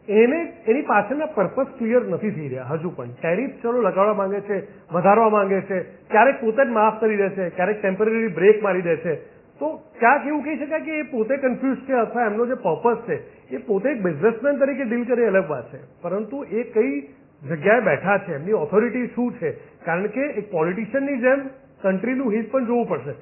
એની પાછળના પર્પઝ ક્લિયર નથી થઈ રહ્યા હજુ પણ. ટેરિફ ચલો લગાડવા માંગે છે, વધારવા માંગે છે, ક્યારેક પોતે જ માફ કરી દે છે, ક્યારેક ટેમ્પરરી બ્રેક મારી દે છે. તો ક્યાંક એવું કહી શકાય કે એ પોતે કન્ફ્યુઝ છે અથવા એમનો જે પર્પઝ છે એ પોતે એક બિઝનેસમેન તરીકે ડીલ કરે અલગ વાત છે, પરંતુ એ કઈ જગ્યાએ બેઠા છે, એમની ઓથોરિટી શું છે? કારણ કે એક પોલિટિશિયનની જેમ કન્ટ્રીનું હિત પણ જોવું પડશે.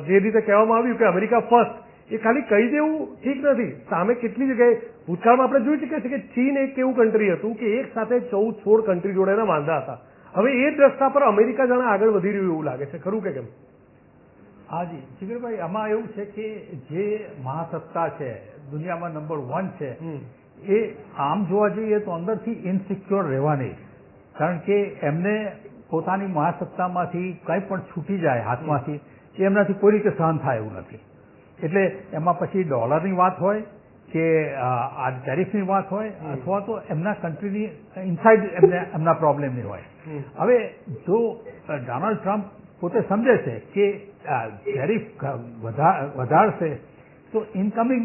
જે રીતે કહેવામાં આવ્યું કે અમેરિકા ફર્સ્ટ, એ ખાલી કહી દેવું ઠીક નથી. સામે કેટલી જગ્યાએ ભૂતકાળમાં આપણે જોઈ ચૂક્યા છીએ કે ચીન એક એવું કન્ટ્રી હતું કે એક સાથે 14-16 કન્ટ્રી જોડે એના વાંધા હતા. હવે એ જ રસ્તા પર અમેરિકા જાણે આગળ વધી રહ્યું એવું લાગે છે, ખરું કે કેમ? હાજી જીગરભાઈ, આમાં એવું છે કે જે મહાસત્તા છે, દુનિયામાં નંબર 1 છે, એ આમ જોવા જઈએ તો અંદરથી ઇનસિક્યોર રહેવાની. કારણ કે એમને પોતાની મહાસત્તામાંથી કંઈ પણ છૂટી જાય હાથમાંથી એ એમનાથી કોઈ રીતે સહન થાય એવું નથી. એટલે એમાં પછી ડોલરની વાત હોય કે આ ટેરિફની વાત હોય અથવા તો એમના કન્ટ્રીની ઇનસાઇડ એમના પ્રોબ્લેમની હોય. હવે જો ડોનાલ્ડ ટ્રમ્પ પોતે સમજે છે કે ટેરિફ વધારશે તો ઇનકમિંગ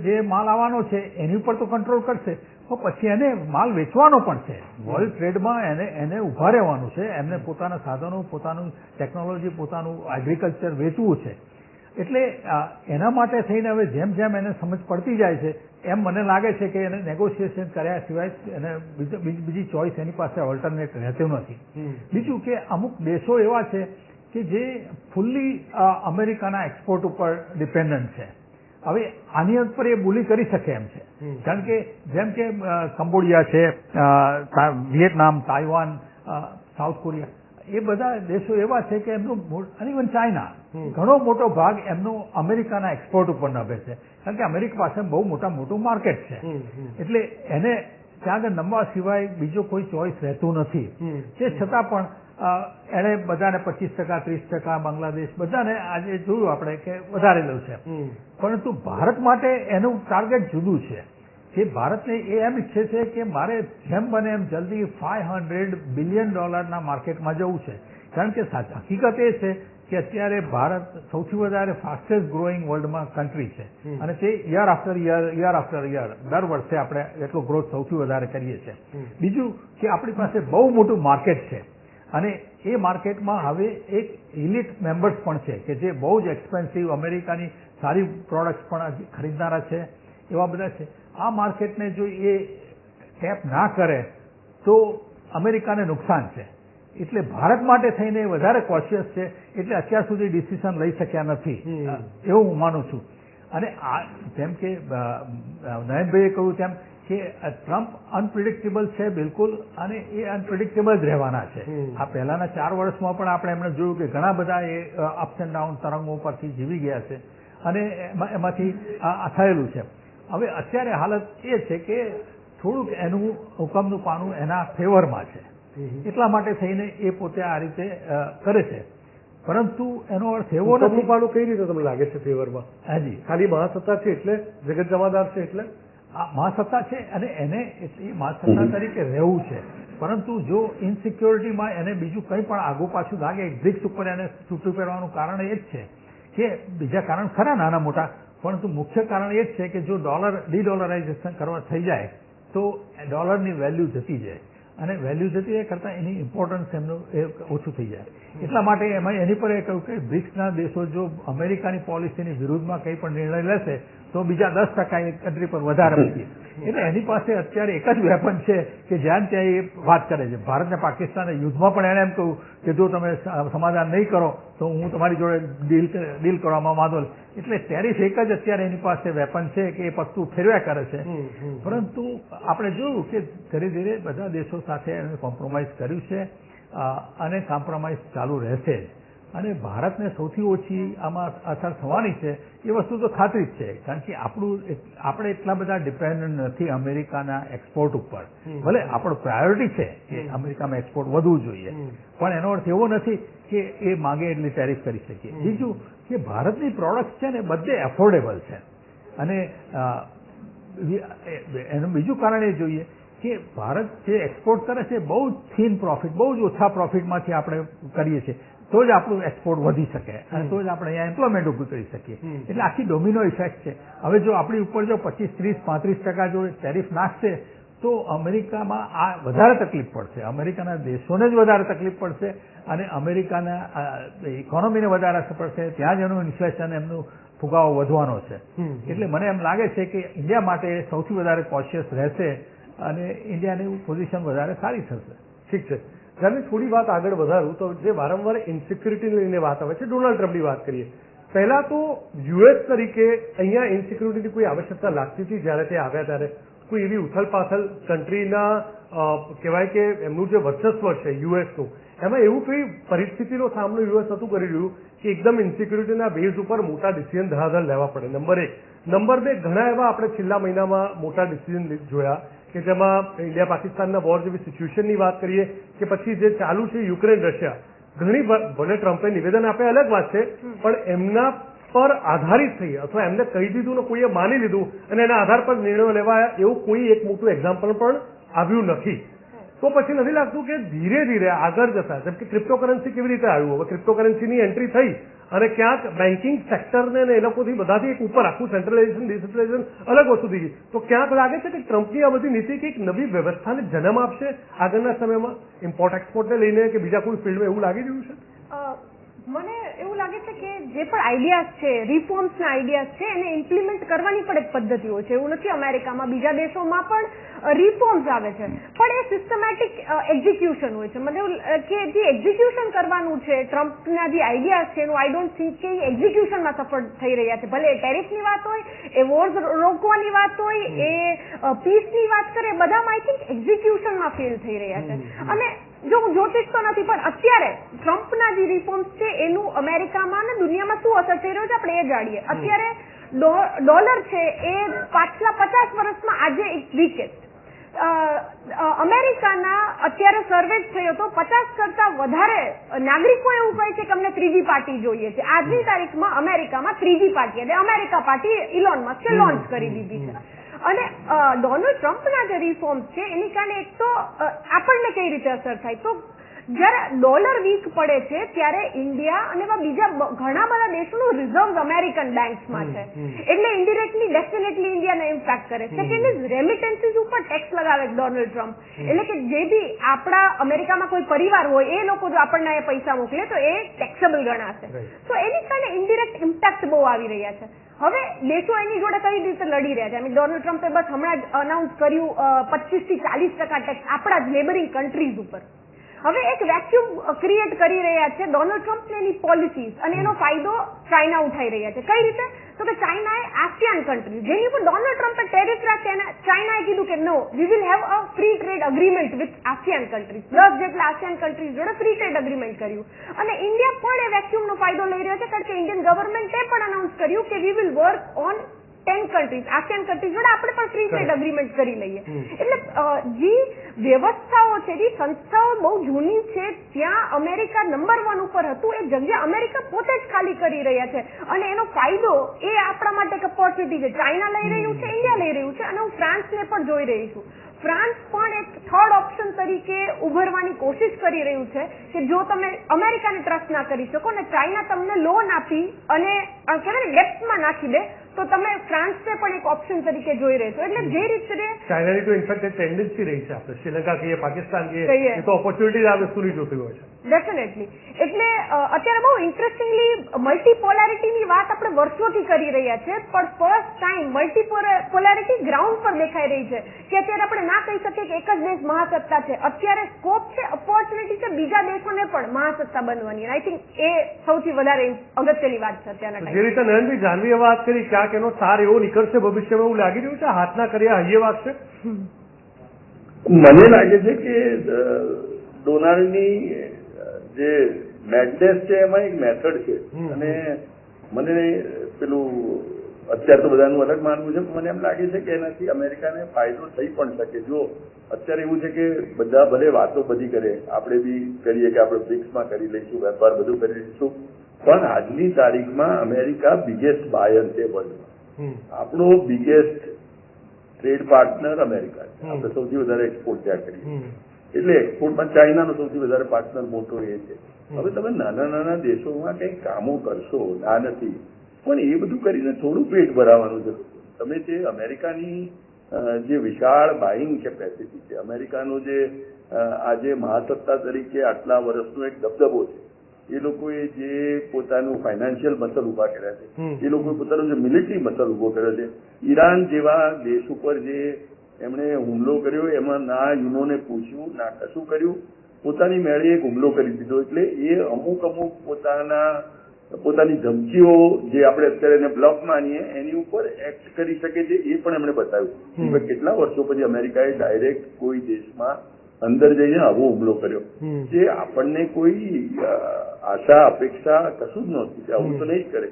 જે માલ આવવાનો છે એની ઉપર તો કંટ્રોલ કરશે, તો પછી એને માલ વેચવાનો પણ છે. વર્લ્ડ ટ્રેડમાં એને ઉભા રહેવાનું છે, એમને પોતાના સાધનો, પોતાનું ટેકનોલોજી, પોતાનું એગ્રીકલ્ચર વેચવું છે. એટલે એના માટે થઈને હવે જેમ જેમ એને સમજ પડતી જાય છે એમ મને લાગે છે કે એને નેગોશિએશન કર્યા સિવાય એને બીજી ચોઇસ એની પાસે ઓલ્ટરનેટ રહેતું નથી. બીજું કે અમુક દેશો એવા છે કે જે ફૂલ્લી અમેરિકાના એક્સપોર્ટ ઉપર ડિપેન્ડન્ટ છે. હવે આની ઉપર એ બોલી કરી શકે એમ છે, કારણ કે જેમ કે કંબોડિયા છે, વિયેટનામ, તાઇવાન, સાઉથ કોરિયા, એ બધા દેશો એવા છે કે એમનું અને ઇવન ચાઇના ઘણો મોટો ભાગ એમનો અમેરિકાના એક્સપોર્ટ ઉપર નભે છે, કારણ કે અમેરિકા પાસે બહુ મોટું માર્કેટ છે. એટલે એને ત્યાં આગળ નમવા સિવાય બીજો કોઈ ચોઇસ રહેતું નથી. તે છતાં પણ એણે બધાને 25%, 30%, બાંગ્લાદેશ બધાને આજે જોયું આપણે કે વધારેલું છે. પરંતુ ભારત માટે એનું ટાર્ગેટ જુદું છે કે ભારતને એ એમ ઈચ્છે છે કે મારે જેમ બને એમ જલ્દી $500 બિલિયન માર્કેટમાં જવું છે. કારણ કે હકીકત એ છે કે અત્યારે ભારત સૌથી વધારે ફાસ્ટેસ્ટ ગ્રોઈંગ વર્લ્ડમાં કન્ટ્રી છે અને તે યર આફ્ટર યર દર વર્ષે આપણે એટલો ગ્રોથ સૌથી વધારે કરીએ છીએ. બીજું કે આપણી પાસે બહુ મોટું માર્કેટ છે અને એ માર્કેટમાં હવે એક ઇલિટ મેમ્બર્સ પણ છે કે જે બહુ જ એક્સપેન્સિવ અમેરિકાની સારી પ્રોડક્ટ્સ પણ ખરીદનારા છે, એવા બધા છે. આ માર્કેટને જો એ ટેપ ના કરે તો અમેરિકાને નુકસાન છે. એટલે ભારત માટે થઈને વધારે કોશિયસ છે, એટલે અત્યાર સુધી ડિસિઝન લઈ શક્યા નથી એવું હું માનું છું. અને જેમ કે નયનભાઈએ કહ્યું તેમ કે ટ્રમ્પ અનપ્રિડિક્ટેબલ છે બિલકુલ, અને એ અનપ્રિડિક્ટેબલ જ રહેવાના છે. આ પહેલાના 4 વર્ષમાં પણ આપણે એમણે જોયું કે ઘણા બધા એ અપ્સ એન્ડ ડાઉન તરંગો પરથી જીવી ગયા છે અને એમાંથી આ થયેલું છે. હવે અત્યારે હાલત એ છે કે થોડુંક એનું હુકમનું પાનું એના ફેવરમાં છે, એટલા માટે થઈને એ પોતે આ રીતે કરે છે. પરંતુ એનો અર્થ એવો નથી. પાનું કઈ રીતે તમને લાગે છે ફેવરમાં? હાજી, ખાલી મહાસત્તા છે એટલે, જગત જમાદાર છે એટલે આ મહાસત્તા છે અને એને એટલી મહાસત્તા તરીકે રહેવું છે. પરંતુ જો ઇનસિક્યોરિટીમાં એને બીજું કંઈ પણ આગુ પાછું લાગે, બ્રિક્સ ઉપર એને છૂટું પહેરવાનું કારણ એ જ છે કે બીજા કારણ ખરા નાના મોટા, પરંતુ મુખ્ય કારણ એ જ છે કે જો ડિડોલરાઇઝેશન કરવા થઈ જાય તો ડોલરની વેલ્યુ જતી જાય અને વેલ્યુ જતી એ કરતાં એની ઇમ્પોર્ટન્સ એમનું એ ઓછું થઈ જાય. એટલા માટે એમાં એની પર એ કહ્યું કે બ્રિક્સના દેશો જો અમેરિકાની પોલિસીની વિરુદ્ધમાં કંઈ પણ નિર્ણય લેશે તો બીજા 10% એ કન્ટ્રી પર વધારે મૂકીએ. એટલે એની પાસે અત્યારે એક જ વેપન છે કે જ્યાં ત્યાં એ વાત કરે છે. ભારત ને પાકિસ્તાને યુદ્ધમાં પણ એણે એમ કહ્યું કે જો તમે સમાધાન નહીં કરો તો હું તમારી જોડે ડીલ કરવામાં વાંધો. એટલે ટેરિફ એક જ અત્યારે એની પાસે વેપન છે કે એ પત્તું ફેરવ્યા કરે છે. પરંતુ આપણે જોયું કે ધીરે ધીરે બધા દેશો સાથે એને કોમ્પ્રોમાઇઝ કર્યું છે અને કોમ્પ્રોમાઇઝ ચાલુ રહેશે જ. અને ભારતને સૌથી ઓછી આમાં અસર થવાની છે એ વસ્તુ તો ખાતરી જ છે. કારણ કે આપણે એટલા બધા ડિપેન્ડન્ટ નથી અમેરિકાના એક્સપોર્ટ ઉપર. ભલે આપણો પ્રાયોરિટી છે કે અમેરિકામાં એક્સપોર્ટ વધવું જોઈએ, પણ એનો અર્થ એવો નથી કે એ માંગે એટલી ટેરિફ કરી શકીએ. બીજું કે ભારતની પ્રોડક્ટ છે ને બધે એફોર્ડેબલ છે. અને એનું બીજું કારણ એ જોઈએ કે ભારત જે એક્સપોર્ટ કરે છે બહુ જ થીન પ્રોફિટ, બહુ જ ઓછા પ્રોફિટમાંથી આપણે કરીએ છીએ, તો જ આપણું એક્સપોર્ટ વધી શકે અને તો જ આપણે અહીંયા એમ્પ્લોયમેન્ટ ઊભી કરી શકીએ. એટલે આખી ડોમિનો ઇફેક્ટ છે. હવે જો આપણી ઉપર જો 25, 30, 35% જો ટેરિફ નાખશે તો અમેરિકામાં આ વધારે તકલીફ પડશે. અમેરિકાના દેશોને જ વધારે તકલીફ પડશે અને અમેરિકાના ઇકોનોમીને વધારે અસર પડશે. ત્યાં જ એનું ઇન્ફ્લેશન, એમનું ફુગાવો વધવાનો છે. એટલે મને એમ લાગે છે કે ઇન્ડિયા માટે સૌથી વધારે કોશિયસ રહેશે અને ઇન્ડિયાની પોઝિશન વધારે સારી થશે. ઠીક છે. જ્યારે થોડી વાત આગળ વધારું તો જે વારંવાર ઇન્સિક્યુરિટીને લઈને વાત આવે છે, ડોનાલ્ડ ટ્રમ્પની વાત કરીએ. પહેલા તો યુએસ તરીકે અહીંયા ઇન્સિક્યુરિટીની કોઈ આવશ્યકતા લાગતી હતી જ્યારે તે આવ્યા ત્યારે? કોઈ એવી ઉથલપાથલ કન્ટ્રીના કહેવાય કે એમનું જે વર્ચસ્વ છે યુએસનું, એમાં એવું કઈ પરિસ્થિતિનો સામનો યુએસ હતું કરી રહ્યું કે એકદમ ઇન્સિક્યુરિટીના બેઝ ઉપર મોટા ડિસિઝન ધડાધડ લેવા પડે? નંબર 1. નંબર 2, ઘણા એવા આપણે છેલ્લા મહિનામાં મોટા ડિસિઝન જોયા કે જેમાં ઇન્ડિયા પાકિસ્તાનના વોર જેવી સિચ્યુએશનની વાત કરીએ કે પછી જે ચાલુ છે યુક્રેન રશિયા, ઘણી ભલે ટ્રમ્પે નિવેદન આપે અલગ વાત છે, પણ એમના પર આધારિત થઈ અથવા એમને કહી દીધું ને કોઈએ માની લીધું અને એના આધાર પર નિર્ણયો લેવાયા એવું કોઈ એક મોટું એક્ઝામ્પલ પણ આવ્યું નથી. તો પછી નથી લાગતું કે ધીરે ધીરે આગળ જતા, જેમ કે ક્રિપ્ટોકરન્સી કેવી રીતે આવ્યું, હવે ક્રિપ્ટોકરન્સીની એન્ટ્રી થઈ અને ક્યાંક બેન્કિંગ સેક્ટરને ને એ લોકોથી બધાથી એક ઉપર આખું સેન્ટ્રલાઇઝેશન ડિસેન્ટ્રલાઇઝેશન અલગ વસ્તુ થઈ ગઈ, તો ક્યાંક લાગે છે કે ટ્રમ્પની આ બધી નીતિ કંઈક નવી વ્યવસ્થાને જન્મ આપશે આગળના સમયમાં ઇમ્પોર્ટ એક્સપોર્ટને લઈને કે બીજા કોઈ ફિલ્ડમાં, એવું લાગી રહ્યું છે? મને એવું લાગે છે કે જે પણ આઈડિયાઝ છે, રિફોર્મ્સના આઈડિયાઝ છે, એને ઇમ્પ્લિમેન્ટ કરવાની પણ એક પદ્ધતિ હોય છે. એવું નથી, અમેરિકામાં બીજા દેશોમાં પણ રિફોર્મ્સ આવે છે, પણ એ સિસ્ટમેટિક એક્ઝિક્યુશન હોય છે. મતલબ કે જે એક્ઝિક્યુશન કરવાનું છે ટ્રમ્પના જે આઈડિયાઝ છે એનું આઈ ડોન્ટ થિંક કે એ એક્ઝિક્યુશનમાં સફળ થઈ રહ્યા છે. ભલે એ ટેરિફની વાત હોય, એ વોર્સ રોકવાની વાત હોય, એ પીસની વાત કરે, બધામાં આઈ થિંક એક્ઝિક્યુશનમાં ફેલ થઈ રહ્યા છે. અને જો હું જ્યોતિષ તો નથી, પણ અત્યારે ટ્રમ્પના જે રિફોર્મ્સ છે એનું અમેરિકામાં અને દુનિયામાં શું અસર થઈ રહ્યો છે આપણે એ જાણીએ. અત્યારે ડોલર છે એ પાછલા 50 વર્ષમાં આજે એક વીકેસ્ટ. અમેરિકાના અત્યારે સર્વે થયો તો 50 કરતા વધારે નાગરિકો એવું કહે છે કે અમને ત્રીજી પાર્ટી જોઈએ છે. આજની તારીખમાં અમેરિકામાં ત્રીજી પાર્ટી એટલે America party Elon Maske launch કરી દીધી છે. અને ડોનાલ્ડ ટ્રમ્પના જે રિફોર્મ્સ છે એની કારણે એક તો આપણને કઈ રીતે અસર થાય, તો જયારે ડોલર વીક પડે છે ત્યારે ઇન્ડિયા અને બીજા ઘણા બધા દેશોનું રિઝર્વ અમેરિકન બેંક્સમાં છે, એટલે ઇન્ડિરેક્ટલી ડેફિનેટલી ઇન્ડિયાને ઇમ્પેક્ટ કરે. સેકન્ડ ઇઝ રેમિટન્સીસ ઉપર ટેક્સ લગાવે ડોનાલ્ડ ટ્રમ્પ, એટલે કે જે બી આપણા અમેરિકામાં કોઈ પરિવાર હોય એ લોકો જો આપણને પૈસા મોકલે તો એ ટેક્સેબલ ગણાશે. તો એની કારણે ઇન્ડિરેક્ટ ઇમ્પેક્ટ બહુ આવી રહ્યા છે. હવે દેશો એની જોડે કઈ રીતે લડી રહ્યા છે? ડોનાલ્ડ ટ્રમ્પે બસ હમણાં જ અનાઉન્સ કર્યું 25 થી 40% ટેક્સ આપણા જ નેબરિંગ કન્ટ્રીઝ ઉપર. હવે એક વેક્યુમ ક્રિએટ કરી રહ્યા છે ડોનાલ્ડ ટ્રમ્પ એની પોલિસીઝ, અને એનો ફાયદો ચાઇના ઉઠાઈ રહ્યા છે. કઈ રીતે? તો કે ચાઇનાએ આસિયાન કન્ટ્રીઝ જેની ઉપર ડોનાલ્ડ ટ્રમ્પે ટેરિફ રાખ્યા અને ચાઇનાએ કીધું કે no, we will have a free trade agreement with ASEAN countries. 10 જેટલા આસિયાન કન્ટ્રીઝ જોડે ફ્રી ટ્રેડ અગ્રીમેન્ટ કર્યું. અને ઇન્ડિયા પણ એ વેક્યુમનો ફાયદો લઈ રહ્યો છે, કારણ કે ઇન્ડિયન ગવર્મેન્ટે પણ અનાઉન્સ કર્યું કે we will work on 10 countries, ASEAN countries જોડે આપણે પણ ફ્રી ટ્રેડ અગ્રીમેન્ટ કરી લઈએ. એટલે જે વ્યવસ્થાઓ છે, જે સંસ્થાઓ બહુ જૂની છે, ત્યાં અમેરિકા નંબર 1 ઉપર હતું, એ જગ્યા અમેરિકા પોતે જ ખાલી કરી રહ્યા છે. અને એનો ફાયદો એ આપણા માટે એક ઓપોર્ચ્યુનિટી છે. ચાઇના લઈ રહ્યું છે, ઇન્ડિયા લઈ રહ્યું છે, અને હું ફ્રાન્સને પણ જોઈ રહી છું. ફ્રાન્સ પણ એક થર્ડ ઓપ્શન તરીકે ઉભરવાની કોશિશ કરી રહ્યું છે કે જો તમે અમેરિકાને ટ્રસ્ટ ના કરી શકો ને ચાઇના તમને લોન આપી અને કહેવાય ને ડેપ્થમાં નાખી દે, તો તમે ફ્રાન્સને પણ એક ઓપ્શન તરીકે જોઈ રહેશો. એટલે જે રીતે ચાઇનાની તો ઇનફેક્ટ ટેન્ડન્સી રહી છે, આપણે શ્રીલંકા કહીએ, પાકિસ્તાન કહીએ, એ તો ઓપોર્ચ્યુનિટી આ વસ્તુની જોતી હોય છે. ડેફિનેટલી. એટલે અત્યારે બહુ ઇન્ટરેસ્ટિંગલી મલ્ટીપોલારિટીની વાત આપણે વર્ષોથી કરી રહ્યા છે, પણ ફર્સ્ટ ટાઈમ મલ્ટીપોલારિટી ગ્રાઉન્ડ પર દેખાઈ રહી છે કે અત્યારે આપણે ના કહી શકીએ કે એક જ દેશ મહાસત્તા છે. અત્યારે સ્કોપ છે, ઓપોર્ચ્યુનિટી છે બીજા દેશોને પણ મહાસત્તા બનવાની. આઈ થિંક એ સૌથી વધારે અગત્યની વાત છે અત્યારના ટાઈમ. જે રીતે નયનભાઈ જાનવીએ વાત કરી, ક્યાંક એનો સાર એવો નીકળશે ભવિષ્યમાં એવું લાગી રહ્યું છે? હાથના કર્યા હૈયે વાગશે? મને લાગે છે કે ડોનાલ્ડની જે મેડનેસ છે એમાં એક મેથડ છે, અને મને પેલું અત્યારે તો બધાનું અલગ માનવું છે, પણ મને એમ લાગે છે કે એનાથી અમેરિકાને ફાયદો થઈ પણ શકે. જો અત્યારે એવું છે કે બધા ભલે વાતો બધી કરે, આપણે બી કરીએ કે આપણે બ્રિક્સમાં કરી લઈશું, વેપાર બધું કરી લઈશું, પણ આજની તારીખમાં અમેરિકા બિગેસ્ટ બાયર છે વર્લ્ડમાં. આપણો બિગેસ્ટ ટ્રેડ પાર્ટનર અમેરિકા છે. આપણે સૌથી વધારે એક્સપોર્ટ ત્યાં કરીએ, એટલે એક્સપોર્ટમાં ચાઇનાનો સૌથી વધારે પાર્ટનર મોટો એ છે. હવે તમે નાના નાના દેશોમાં કંઈક કામો કરશો, ના નથી, પણ એ બધું કરીને થોડું પેટ ભરાવાનું છે. તમે જે અમેરિકાની જે વિશાળ બાઇંગ કેપેસિટી છે, અમેરિકાનો જે આજે મહાસત્તા તરીકે આટલા વર્ષનો એક દબદબો છે, એ લોકોએ જે પોતાનું ફાઇનાન્શિયલ મસલ ઉભા કર્યા છે, એ લોકોએ પોતાનો જે મિલિટરી મસલ ઉભો કર્યો છે, ઈરાન જેવા દેશ ઉપર જે એમણે હુમલો કર્યો, એમાં ના યુનોને પૂછ્યું, ના કશું કર્યું, પોતાની મેળે એક હુમલો કરી દીધો. એટલે એ અમુક પોતાની ધમકીઓ જે આપણે અત્યારે એને બ્લફ માનીએ એની ઉપર એક્ટ કરી શકે છે, એ પણ એમણે બતાવ્યું. કેટલા વર્ષો પછી અમેરિકાએ ડાયરેક્ટ કોઈ દેશમાં અંદર જઈને આવો હુમલો કર્યો, જે આપણને કોઈ આશા અપેક્ષા કશું જ નહોતી કે આવું તો નહીં જ કરે.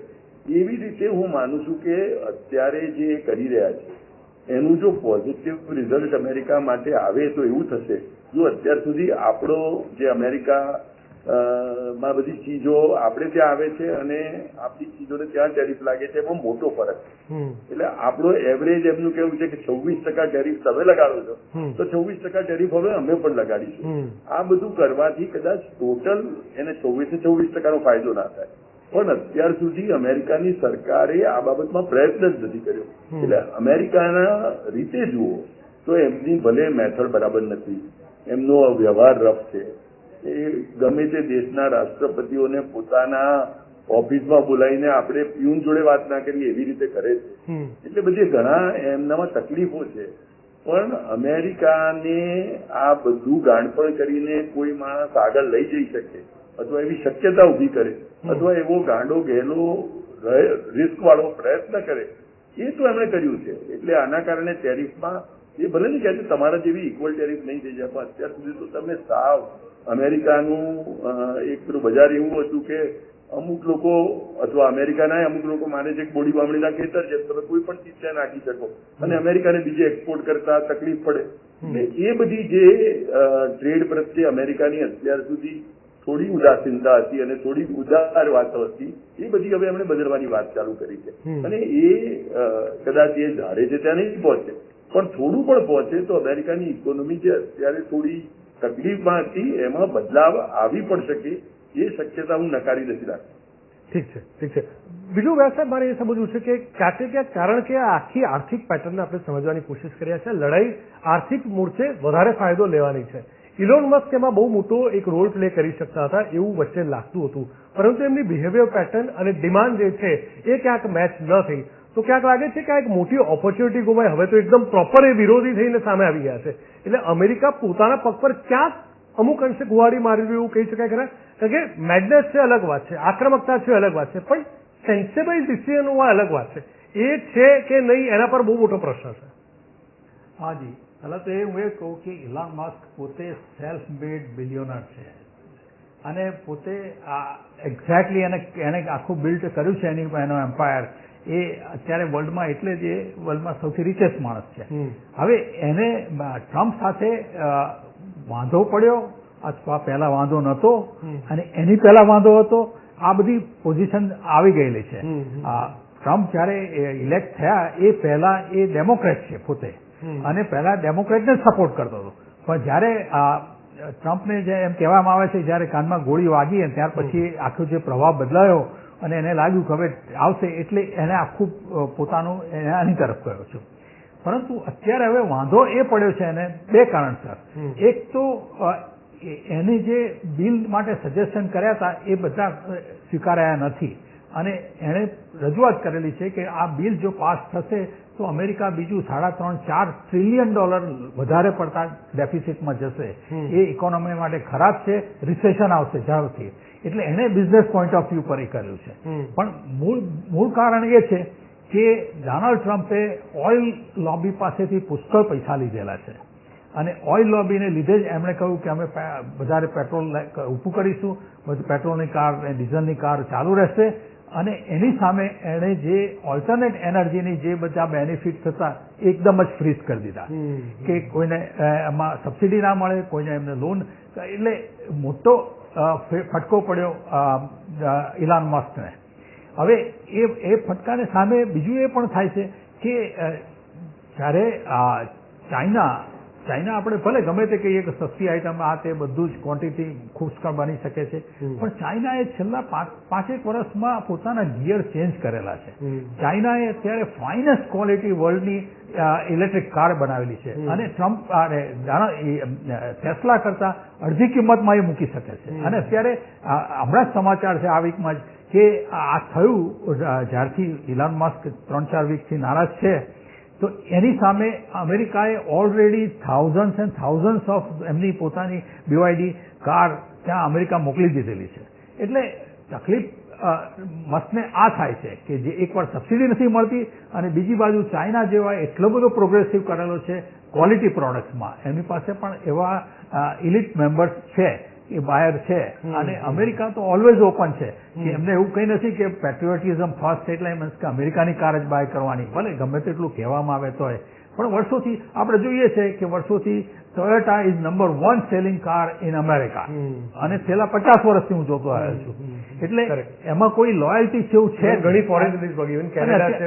એવી રીતે હું માનું છું કે અત્યારે જે કરી રહ્યા છે એનું જો પોઝિટિવ રિઝલ્ટ અમેરિકા માટે આવે તો એવું થશે, જો અત્યાર સુધી આપણો જે અમેરિકા માં બધી ચીજો આપણે ત્યાં આવે છે અને આપણી ચીજોને ત્યાં ટેરિફ લાગે છે, એમાં મોટો ફરક. એટલે આપણો એવરેજ એમનું કેવું છે કે 26% ટેરિફ તમે લગાડો છો, તો 26% ટેરિફ હવે અમે પણ લગાડીશું. આ બધું કરવાથી કદાચ ટોટલ એને 26% નો ફાયદો ના થાય, પણ અત્યાર સુધી અમેરિકાની સરકારે આ બાબતમાં પ્રયત્ન જ નથી કર્યો. એટલે અમેરિકાના રીતે જુઓ તો એમની ભલે મેથડ બરાબર નથી, એમનો વ્યવહાર રફ છે, એ ગમે તે દેશના રાષ્ટ્રપતિઓને પોતાના ઓફિસમાં બોલાવીને આપણે પ્યુન જોડે વાત ના કરીએ એવી રીતે કરે છે. એટલે બધી ઘણા એમનામાં તકલીફો છે, પણ અમેરિકાને આ બધું ગાંડપણ કરીને કોઈ માણસ આગળ લઈ જઈ શકે અથવા એવી શક્યતા ઉભી કરે અથવા એવો ગાંડો ગહેલો રિસ્ક વાળો પ્રયત્ન કરે, એ તો એમણે કર્યું છે. એટલે આના કારણે ટેરિફમાં એ ભલે નહીં કહે તમારા જેવી ઇક્વલ ટેરિફ નહીં થઈ જાય, પણ અત્યાર સુધી તો તમે સાવ અમેરિકાનું એક પેલું બજાર એવું હતું કે અમુક લોકો અથવા અમેરિકાના અમુક લોકો માને છે કે બોડી બામણીના ખેતર છે, તમે કોઈ પણ ચીજ ત્યાં નાખી શકો અને અમેરિકાને બીજે એક્સપોર્ટ કરતા તકલીફ પડે. એ બધી જે ટ્રેડ પ્રત્યે અમેરિકાની અત્યાર સુધી થોડી ઉદાસીનતા હતી અને થોડી ઉદાર વાતો હતી, એ બધી હવે એમણે બદલવાની વાત ચાલુ કરી છે. અને એ કદાચ એ ધારે છે ત્યાં નહીં પહોંચે, પણ થોડું પણ પહોંચે તો અમેરિકાની ઇકોનોમી જે અત્યારે થોડી તકલીફમાં હતી એમાં બદલાવ આવી પણ શકે, એ શક્યતા હું નકારી નથી રાખતો. ઠીક છે. બીજું વ્યાસ મારે એ સમજવું છે કે ક્યાંક કારણ કે આ આખી આર્થિક પેટર્નને આપણે સમજવાની કોશિશ કર્યા છે, લડાઈ આર્થિક મોરચે વધારે ફાયદો લેવાની છે. ઇલોન મસ્ક એમાં બહુ મોટો એક રોલ પ્લે કરી શકતા હતા એવું વચ્ચે લાગતું હતું, પરંતુ એમની બિહેવિયર પેટર્ન અને ડિમાન્ડ જે છે એ ક્યાંક મેચ ન થઈ, તો ક્યાંક લાગે છે કે આ એક મોટી ઓપોર્ચ્યુનિટી ગુમાઈ. હવે તો એકદમ પ્રોપર એ વિરોધી થઈને સામે આવી ગયા છે. એટલે અમેરિકા પોતાના પગ પર ક્યાંક અમુક અંશે કુહાડી મારી રહ્યું એવું કહી શકાય ખરા? કારણ કે મેડનેસ છે અલગ વાત છે, આક્રમકતા છે અલગ વાત છે, પણ સેન્સેબલ ડિસિઝન હોવા અલગ વાત છે. એ છે કે નહીં એના પર બહુ મોટો પ્રશ્ન છે. હાજી, પહેલા તો હું એ કહું કે ઇલોન મસ્ક પોતે સેલ્ફ મેડ બિલિયોનર છે અને પોતે એક્ઝેક્ટલી એને આખું બિલ્ડ કર્યું છે એનો એમ્પાયર. એ અત્યારે વર્લ્ડમાં એટલે જ એ વર્લ્ડમાં સૌથી રિચેસ્ટ માણસ છે. હવે એને ટ્રમ્પ સાથે વાંધો પડ્યો અથવા પહેલા વાંધો નહોતો અને એની પહેલા વાંધો હતો, આ બધી પોઝિશન આવી ગયેલી છે. ટ્રમ્પ જયારે ઇલેક્ટ થયા એ પહેલા એ ડેમોક્રેટ છે પોતે અને પહેલા ડેમોક્રેટને સપોર્ટ કરતો હતો, પણ જયારે ટ્રમ્પને જે એમ કહેવામાં આવે છે જયારે કાનમાં ગોળી વાગી અને ત્યાર પછી આખો જે પ્રભાવ બદલાયો અને એને લાગ્યું કે હવે આવશે એટલે એને આખું પોતાનું આની તરફ ગયો છે. પરંતુ અત્યારે હવે વાંધો એ પડ્યો છે એને બે કારણસર. એક તો એને જે બિલ માટે સજેશન કર્યા હતા એ બધા સ્વીકારાયા નથી અને એણે રજૂઆત કરેલી છે કે આ બિલ જો પાસ થશે તો અમેરિકા બીજું $3.5-4 ટ્રિલિયન વધારે પડતા ડેફિસિટમાં જશે. એ ઇકોનોમી માટે ખરાબ છે, રિસેશન આવશે ઝડપથી. એટલે એણે બિઝનેસ પોઈન્ટ ઓફ વ્યૂ પર એ કર્યું છે. પણ મૂળ કારણ એ છે કે ડોનાલ્ડ ટ્રમ્પે ઓઇલ લોબી પાસેથી પુષ્કળ પૈસા લીધેલા છે અને ઓઇલ લોબીને લીધે જ એમણે કહ્યું કે અમે વધારે પેટ્રોલ ઊભું કરીશું, બધી પેટ્રોલની કાર અને ડીઝલની કાર ચાલુ રહેશે અને એની સામે એણે જે ઓલ્ટરનેટ એનર્જીની જે બધા બેનિફિટ્સ હતા એકદમ જ ફ્રીઝ કરી દીધા કે કોઈને એમાં સબસિડી ના મળે, કોઈને એમને લોન. એટલે મોટો ફટકો પડ્યો ઇલોન મસ્કને. હવે એ ફટકાને સામે બીજું એ પણ થાય છે કે જ્યારે ચાઇના આપણે ભલે ગમે તે કહીએ કે સસ્તી આઈટમ આ તે બધું જ ક્વોન્ટિટી પુષ્કળ બની શકે છે, પણ ચાઇનાએ છેલ્લા 5-1 વર્ષમાં પોતાના ગિયર ચેન્જ કરેલા છે. ચાઇનાએ અત્યારે ફાઇનેસ્ટ ક્વોલિટી વર્લ્ડની ઇલેક્ટ્રિક કાર બનાવેલી છે અને ટ્રમ્પ ટેસ્લા કરતા અડધી કિંમતમાં એ મૂકી શકે છે. અને અત્યારે હમણાં જ સમાચાર છે આ વીકમાં જ કે આ થયું જ્યારથી ઇલોન મસ્ક 3-4 વીકથી નારાજ છે તો એની સામે અમેરિકાએ already thousands and thousands of એમની પોતાની BYD કાર ત્યાં અમેરિકા મોકલી દીધેલી છે. એટલે તકલીફ મસ્કને આ થાય છે કે જે એકવાર સબસિડી નથી મળતી અને બીજી બાજુ ચાઇના જેવા એટલો બધો પ્રોગ્રેસિવ કરેલો છે ક્વોલિટી પ્રોડક્ટ્સમાં, એમની પાસે પણ એવા ઇલિટ મેમ્બર્સ છે એ બાયર છે અને અમેરિકા તો ઓલવેઝ ઓપન છે કે એમને એવું કંઈ નથી કે પેટ્રિયોટિઝમ ફર્સ્ટ એટલે મીન્સ કે અમેરિકાની કાર જ બાય કરવાની, ભલે ગમે તેટલું કહેવામાં આવે તોય. પણ વર્ષોથી આપણે જોઈએ છે કે વર્ષોથી Toyota is number 1 selling car in America અને છેલ્લા 50 વર્ષથી હું જોતો આવ્યો છું. એટલે એમાં કોઈ લોયલ્ટી છે એવું છે. ઘણી ફોરેન ઇવન કેનેડા છે,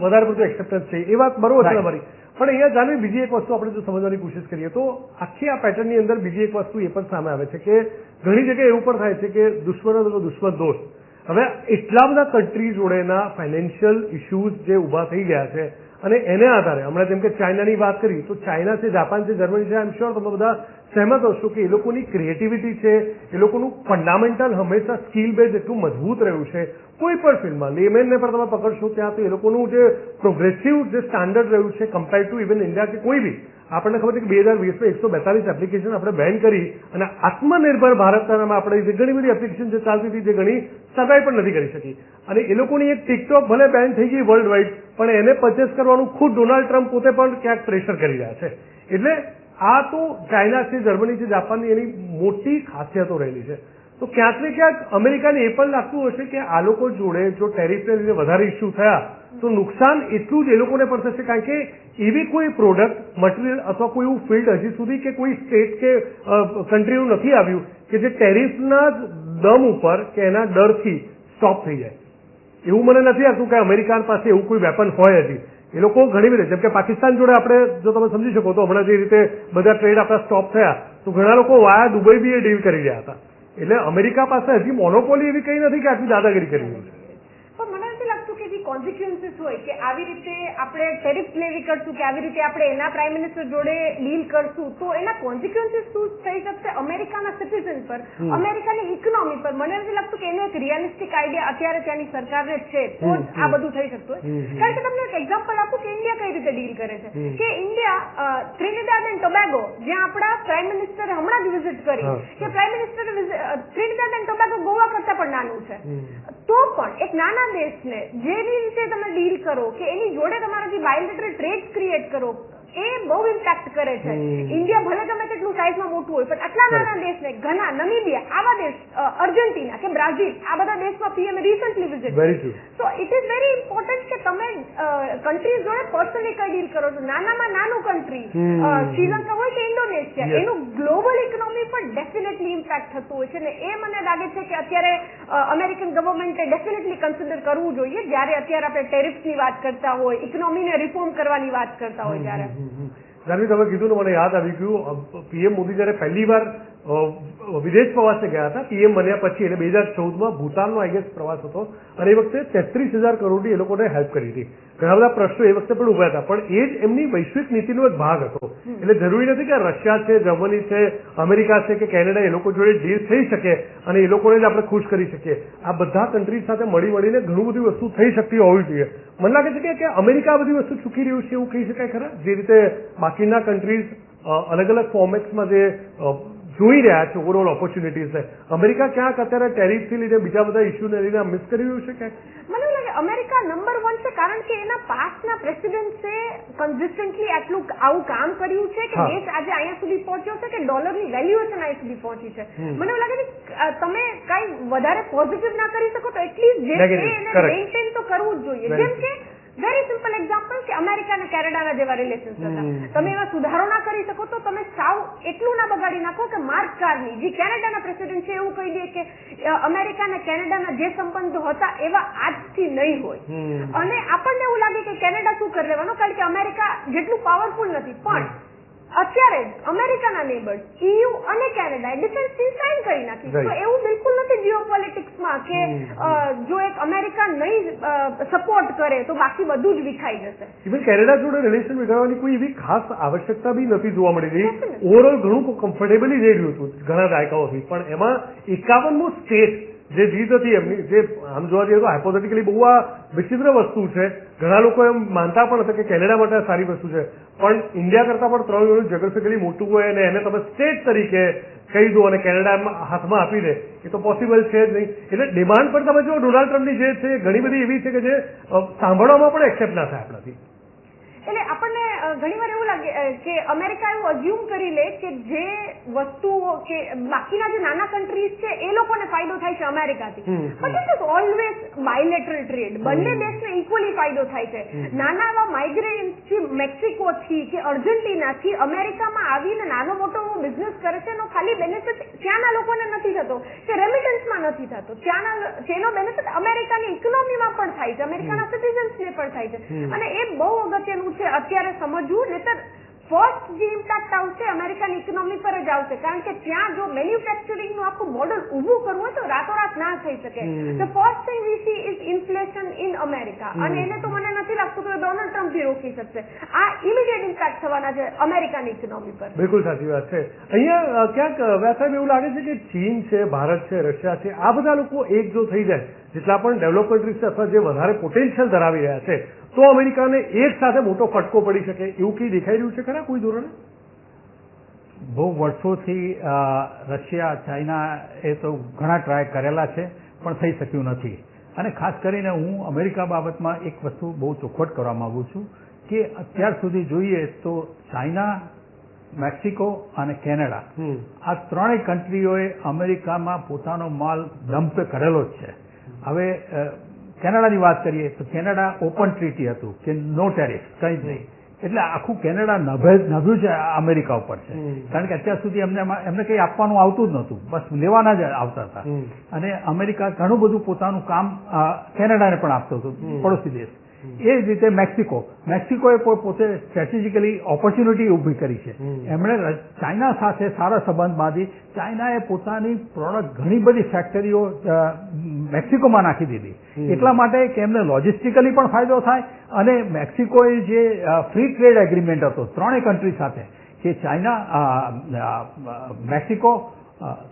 વધારે પડતું એક્સેપ્ટન્સ છે, એ વાત બરોબર છે તમારી. પણ અહીંયા જાણવી બીજી એક વસ્તુ આપણે જો સમજવાની કોશિશ કરીએ તો આખી આ પેટર્નની અંદર બીજી એક વસ્તુ એ પણ સામે આવે છે કે ઘણી જગ્યાએ એવું પણ થાય છે કે દુશ્મનો તો દુશ્મન દોસ્ત. હવે એટલા બધા કન્ટ્રી જોડેના ફાઇનાન્શિયલ ઇસ્યુઝ જે ઊભા થઈ ગયા છે અને એને આધારે હમણાં જેમ કે ચાઇનાની વાત કરી તો ચાઇના છે, જાપાન છે, જર્મની છે, આઈ એમ શ્યોર તમે બધા સહેમત હશો કે એ લોકોની ક્રિએટિવિટી છે, એ લોકોનું ફંડામેન્ટલ હંમેશા સ્કિલ બેઝ એટલું મજબૂત રહ્યું છે. કોઈ પણ ફિલ્ડમાં લેમેનને પણ તમે પકડશો ત્યાં તો એ લોકોનું જે પ્રોગ્રેસિવ જે સ્ટાન્ડર્ડ રહ્યું છે કમ્પેર ટુ ઇવન ઇન્ડિયા કે કોઈ બી. આપણને ખબર છે કે 2020માં 142 એપ્લિકેશન આપણે બેન કરી અને આત્મનિર્ભર ભારતનામાં આપણે જે ઘણી બધી એપ્લિકેશન જે ચાલતી હતી જે ઘણી સગાઈ પણ નથી કરી શકી. અને એ લોકોની એક ટિકટોક ભલે બેન થઈ ગઈ વર્લ્ડ વાઇડ પણ એને પરચેસ કરવાનું ખુદ ડોનાલ્ડ ટ્રમ્પ પોતે પણ ક્યાંક પ્રેશર કરી રહ્યા છે. એટલે આ તો ચાઇના છે, જર્મની છે, જાપાનની એની મોટી ખાસિયતો રહેલી છે. તો ક્યાંક ને ક્યાંક અમેરિકાને એ પણ લાગતું હશે કે આ લોકો જોડે જો ટેરિફને લીધે વધારે ઇસ્યુ થયા તો નુકસાન એટલું જ એ લોકોને પણ થશે, કારણ કે એવી કોઈ પ્રોડક્ટ મટીરિયલ અથવા કોઈ એવું ફિલ્ડ હજી સુધી કે કોઈ સ્ટેટ કે કન્ટ્રીનું નથી આવ્યું કે જે ટેરિફના દમ ઉપર કે એના ડરથી સ્ટોપ થઈ જાય. એવું મને નથી લાગતું કે અમેરિકા પાસે એવું કોઈ વેપન હોય હજી. એ લોકો ઘણી બધી જેમ કે પાકિસ્તાન જોડે આપણે જો તમે સમજી શકો તો હમણાં જે રીતે બધા ટ્રેડ આપણા સ્ટોપ થયા તો ઘણા લોકો વાયા દુબઈ બી એ ડીલ કરી રહ્યા હતા. એટલે અમેરિકા પાસે હજી મોનોપોલી એવી કઈ નથી કે આટલી દાદાગીરી કરી છે. પણ મને નથી લાગતું કે એવી કોન્સિક્વન્સીસ હોય કે આવી રીતે આપણે ટેરિફ લેવી કરશું કે આવી રીતે આપણે એના પ્રાઇમ મિનિસ્ટર જોડે ડીલ કરશું તો એના કોન્સિક્વન્સીસ શું થઈ શકશે અમેરિકાના સિટીઝન પર, અમેરિકાની ઇકોનોમી પર. મને નથી લાગતું કે એનો એક રિયલિસ્ટિક આઈડિયા અત્યારે ત્યાંની સરકારને છે તો જ આ બધું થઈ શકતું હોય. કારણ કે તમને એક એક્ઝામ્પલ આપું કે ઇન્ડિયા કઈ રીતે ડીલ કરે છે કે ઇન્ડિયા ટ્રિનિડાદ એન્ડ ટોબેગો જ્યાં આપણા પ્રાઇમ મિનિસ્ટરે હમણાં જ વિઝિટ કરી કે પ્રાઇમ મિનિસ્ટરે ટ્રિનિડાદ એન્ડ ટોબેગો ગોવા કરતા પણ નાનું છે તો પણ એક નાના દેશને જેવી રીતે તમે ડીલ કરો કે એની જોડે તમારા જે બાયલેટરલ ટ્રેડ ક્રિએટ કરો એ બહુ ઇમ્પેક્ટ કરે છે. ઇન્ડિયા ભલે ગમે તેટલું સાઇઝમાં મોટું હોય પણ આટલા નાના દેશને ઘણા નમીબિયા આવા દેશ, અર્જેન્ટિના કે બ્રાઝિલ આ બધા દેશમાં PM recently visit. So it is very important કે તમે કન્ટ્રીઝ જોડે પર્સનલી કઈ ડીલ કરો છો. નાનામાં નાનું કન્ટ્રી શ્રીલંકા હોય કે ઇન્ડોનેશિયા એનું ગ્લોબલ ઇકોનોમી પર ડેફિનેટલી ઇમ્પેક્ટ થતું હોય છે ને એ મને લાગે છે કે અત્યારે અમેરિકન ગવર્મેન્ટે ડેફિનેટલી કન્સિડર કરવું જોઈએ જ્યારે અત્યારે આપણે ટેરિફની વાત કરતા હોય, ઇકોનોમીને રિફોર્મ કરવાની વાત કરતા હોય ત્યારે. જાનવી, તમે કીધું ને મને યાદ આવી ગયું, પીએમ મોદી જયારે પહેલી વાર વિદેશ પ્રવાસે ગયા હતા પીએમ બન્યા પછી, એટલે 2014માં ભૂતાનનો આઈ ગેસ પ્રવાસ હતો, અને એ વખતે 33,000 કરોડની એ લોકોને હેલ્પ કરી હતી. ઘણા બધા પ્રશ્નો એ વખતે પણ ઉભા હતા, પણ એ જ એમની વૈશ્વિક નીતિનો એક ભાગ હતો. એટલે જરૂરી નથી કે રશિયા છે, જર્મની છે, અમેરિકા છે કે કેનેડા એ લોકો જોડે ડીલ થઈ શકે અને એ લોકોને જ આપણે ખુશ કરી શકીએ. આ બધા કન્ટ્રીઝ સાથે મળીને ઘણું બધી વસ્તુ થઈ શકતી હોવી જોઈએ. મને લાગે છે કે અમેરિકા આ બધી વસ્તુ ચૂકી રહ્યું છે એવું કહી શકાય ખરા? જે રીતે બાકીના કન્ટ્રીઝ અલગ અલગ ફોર્મેટ્સમાં જે જોઈ રહ્યા છે ઓવરઓલ ઓપોર્ચ્યુનિટીઝ, અમેરિકા ક્યાંક અત્યારે ટેરિફથી લીધે બીજા બધા ઇસ્યુને લીધે મિસ કરી રહ્યું છે કે? મને એવું લાગે અમેરિકા નંબર 1 છે, કારણ કે એના પાસ્ટના પ્રેસિડેન્ટ્સે કન્સિસ્ટન્ટલી આવું કામ કર્યું છે કે દેશ આજે અહીંયા સુધી પહોંચ્યો છે કે ડોલરની વેલ્યુએશન અહીંયા સુધી પહોંચી છે. મને એવું લાગે છે તમે કઈ વધારે પોઝિટિવ ના કરી શકો તો એટલીસ્ટ જે છે એને મેન્ટેન તો કરવું જ જોઈએ. જેમ કે વેરી સિમ્પલ એક્ઝામ્પલ કે અમેરિકા અને કેનેડાના જેવા રિલેશન્સ હતા, તમે એમાં સુધારો ના કરી શકો તો તમે સાવ એટલું ના બગાડી નાખો કે માર્ક કાર્ની જે કેનેડાના પ્રેસિડેન્ટ છે એવું કહી દે કે અમેરિકા અને કેનેડાના જે સંબંધો હતા એવા આજથી નહીં હોય. અને આપણને એવું લાગે કે કેનેડા શું કરી લેવાનું, કારણ કે અમેરિકા જેટલું પાવરફુલ નથી, પણ અત્યારે અમેરિકાના નેબર્સ EU અને કેનેડાએ ડિફેન્સ ડીલ સાઇન કરી નાખી. તો એવું બિલકુલ નથી જીઓપોલિટિક્સમાં કે જો એક અમેરિકા નહીં સપોર્ટ કરે તો બાકી બધું જ વિખાઈ જશે. ઇવન કેનેડા જોડે રિલેશન વિગાડવાની કોઈ એવી ખાસ આવશ્યકતા બી નથી જોવા મળી રહી. ઓવરઓલ ઘણું કમ્ફર્ટેબલી જઈ રહ્યું હતું ઘણા દાયકાઓથી, પણ એમાં 51મો સ્ટેટ જે જીત હતી એમની, જે આમ જોવા જઈએ તો હાઇપોથેટિકલી બહુ આ વિચિત્ર વસ્તુ છે. ઘણા લોકો એમ માનતા પણ હતા કે કેનેડા માટે સારી વસ્તુ છે, પણ ઇન્ડિયા કરતા પણ 3 ગણું જ્યોગ્રાફિકલી મોટું હોય અને એને તમે સ્ટેટ તરીકે કહી દો અને કેનેડા હાથમાં આપી દે, એ તો પોસિબલ છે જ નહીં. એટલે ડિમાન્ડ પણ તમે જો ડોનાલ્ડ ટ્રમ્પની જે છે ઘણી બધી એવી છે કે જે સાંભળવામાં પણ એક્સેપ્ટ ના થાય આપણાથી. એટલે આપણને ઘણીવાર એવું લાગે કે અમેરિકા એવું અઝ્યુમ કરી લે કે જે વસ્તુઓ કે બાકીના જે નાના કન્ટ્રીઝ છે એ લોકોને ફાયદો થાય છે અમેરિકાથી, but it is always bilateral trade. બંને દેશને ઇક્વલી ફાયદો થાય છે. નાના એવા માઇગ્રેન્ટ્સથી મેક્સિકોથી કે અર્જેન્ટિનાથી અમેરિકામાં આવીને નાનો મોટો બિઝનેસ કરે છે એનો ખાલી બેનિફિટ ત્યાંના લોકોને નથી થતો કે રેમિટન્સમાં નથી થતો, તેનો બેનિફિટ અમેરિકાની ઇકોનોમીમાં પણ થાય છે, અમેરિકાના સિટીઝન્સને પણ થાય છે. અને એ બહુ અગત્યનું છે અત્યારે સમજવું, નહીતર ફર્સ્ટ જે ઇમ્પેક્ટ આવશે અમેરિકન ઇકોનોમી પર જ આવશે, કારણ કે ત્યાં જો મેન્યુફેક્ચરિંગ નું આખું મોડલ ઊભું કરવું હોય તો રાતોરાત ના થઈ શકે. The first thing we see is inflation in America, અને એને તો મને નથી લાગતું કે ડોનાલ્ડ ટ્રમ્પ બી રોકી શકશે. આ ઇમિડિયેટ ઇમ્પેક્ટ થવાના છે અમેરિકન ઇકોનોમી પર. બિલકુલ સાચી વાત છે. અહીંયા ક્યાંક વ્યાસાબ એવું લાગે છે કે ચીન છે, ભારત છે, રશિયા છે, આ બધા લોકો એક જો થઈ જાય, જેટલા પણ ડેવલપ કન્ટ્રીઝ છે અથવા જે વધારે પોટેન્શિયલ ધરાવી રહ્યા છે, તો અમેરિકાને એક સાથે મોટો ફટકો પડી શકે એવું કઈ દેખાઈ રહ્યું છે ખરા કોઈ ધોરણે? બહુ વર્ષોથી રશિયા, ચાઇના એ તો ઘણા ટ્રાય કરેલા છે પણ થઈ શક્યું નથી. અને ખાસ કરીને હું અમેરિકા બાબતમાં એક વસ્તુ બહુ ચોખવટ કરવા માંગુ છું કે અત્યાર સુધી જોઈએ તો ચાઇના, મેક્સિકો અને કેનેડા આ ત્રણેય કન્ટ્રીઓએ અમેરિકામાં પોતાનો માલ ડમ્પ કરેલો જ છે. હવે કેનેડાની વાત કરીએ તો કેનેડા ઓપન ટ્રીટી હતું કે નો ટેરિફ, કંઈ જ નહીં, એટલે આખું કેનેડા નભ્યું છે અમેરિકા ઉપર છે, કારણ કે અત્યાર સુધી એમને કંઈ આપવાનું આવતું જ નહોતું, બસ લેવાના જ આવતા હતા. અને અમેરિકા ઘણું બધું પોતાનું કામ કેનેડાને પણ આપતું હતું, પડોશી દેશ. એ જ રીતે મેક્સિકોએ પોતે સ્ટ્રેટેજિકલી ઓપોર્ચ્યુનિટી ઊભી કરી છે. એમણે ચાઇના સાથે સારા સંબંધ બાંધી ચાઇનાએ પોતાની પ્રોડક્ટ ઘણી બધી ફેક્ટરીઓ મેક્સિકોમાં નાખી દીધી, એટલા માટે કે એમને લોજિસ્ટિકલી પણ ફાયદો થાય. અને મેક્સિકોએ જે ફ્રી ટ્રેડ એગ્રીમેન્ટ હતો ત્રણેય કન્ટ્રી સાથે, કે ચાઇના, મેક્સિકો,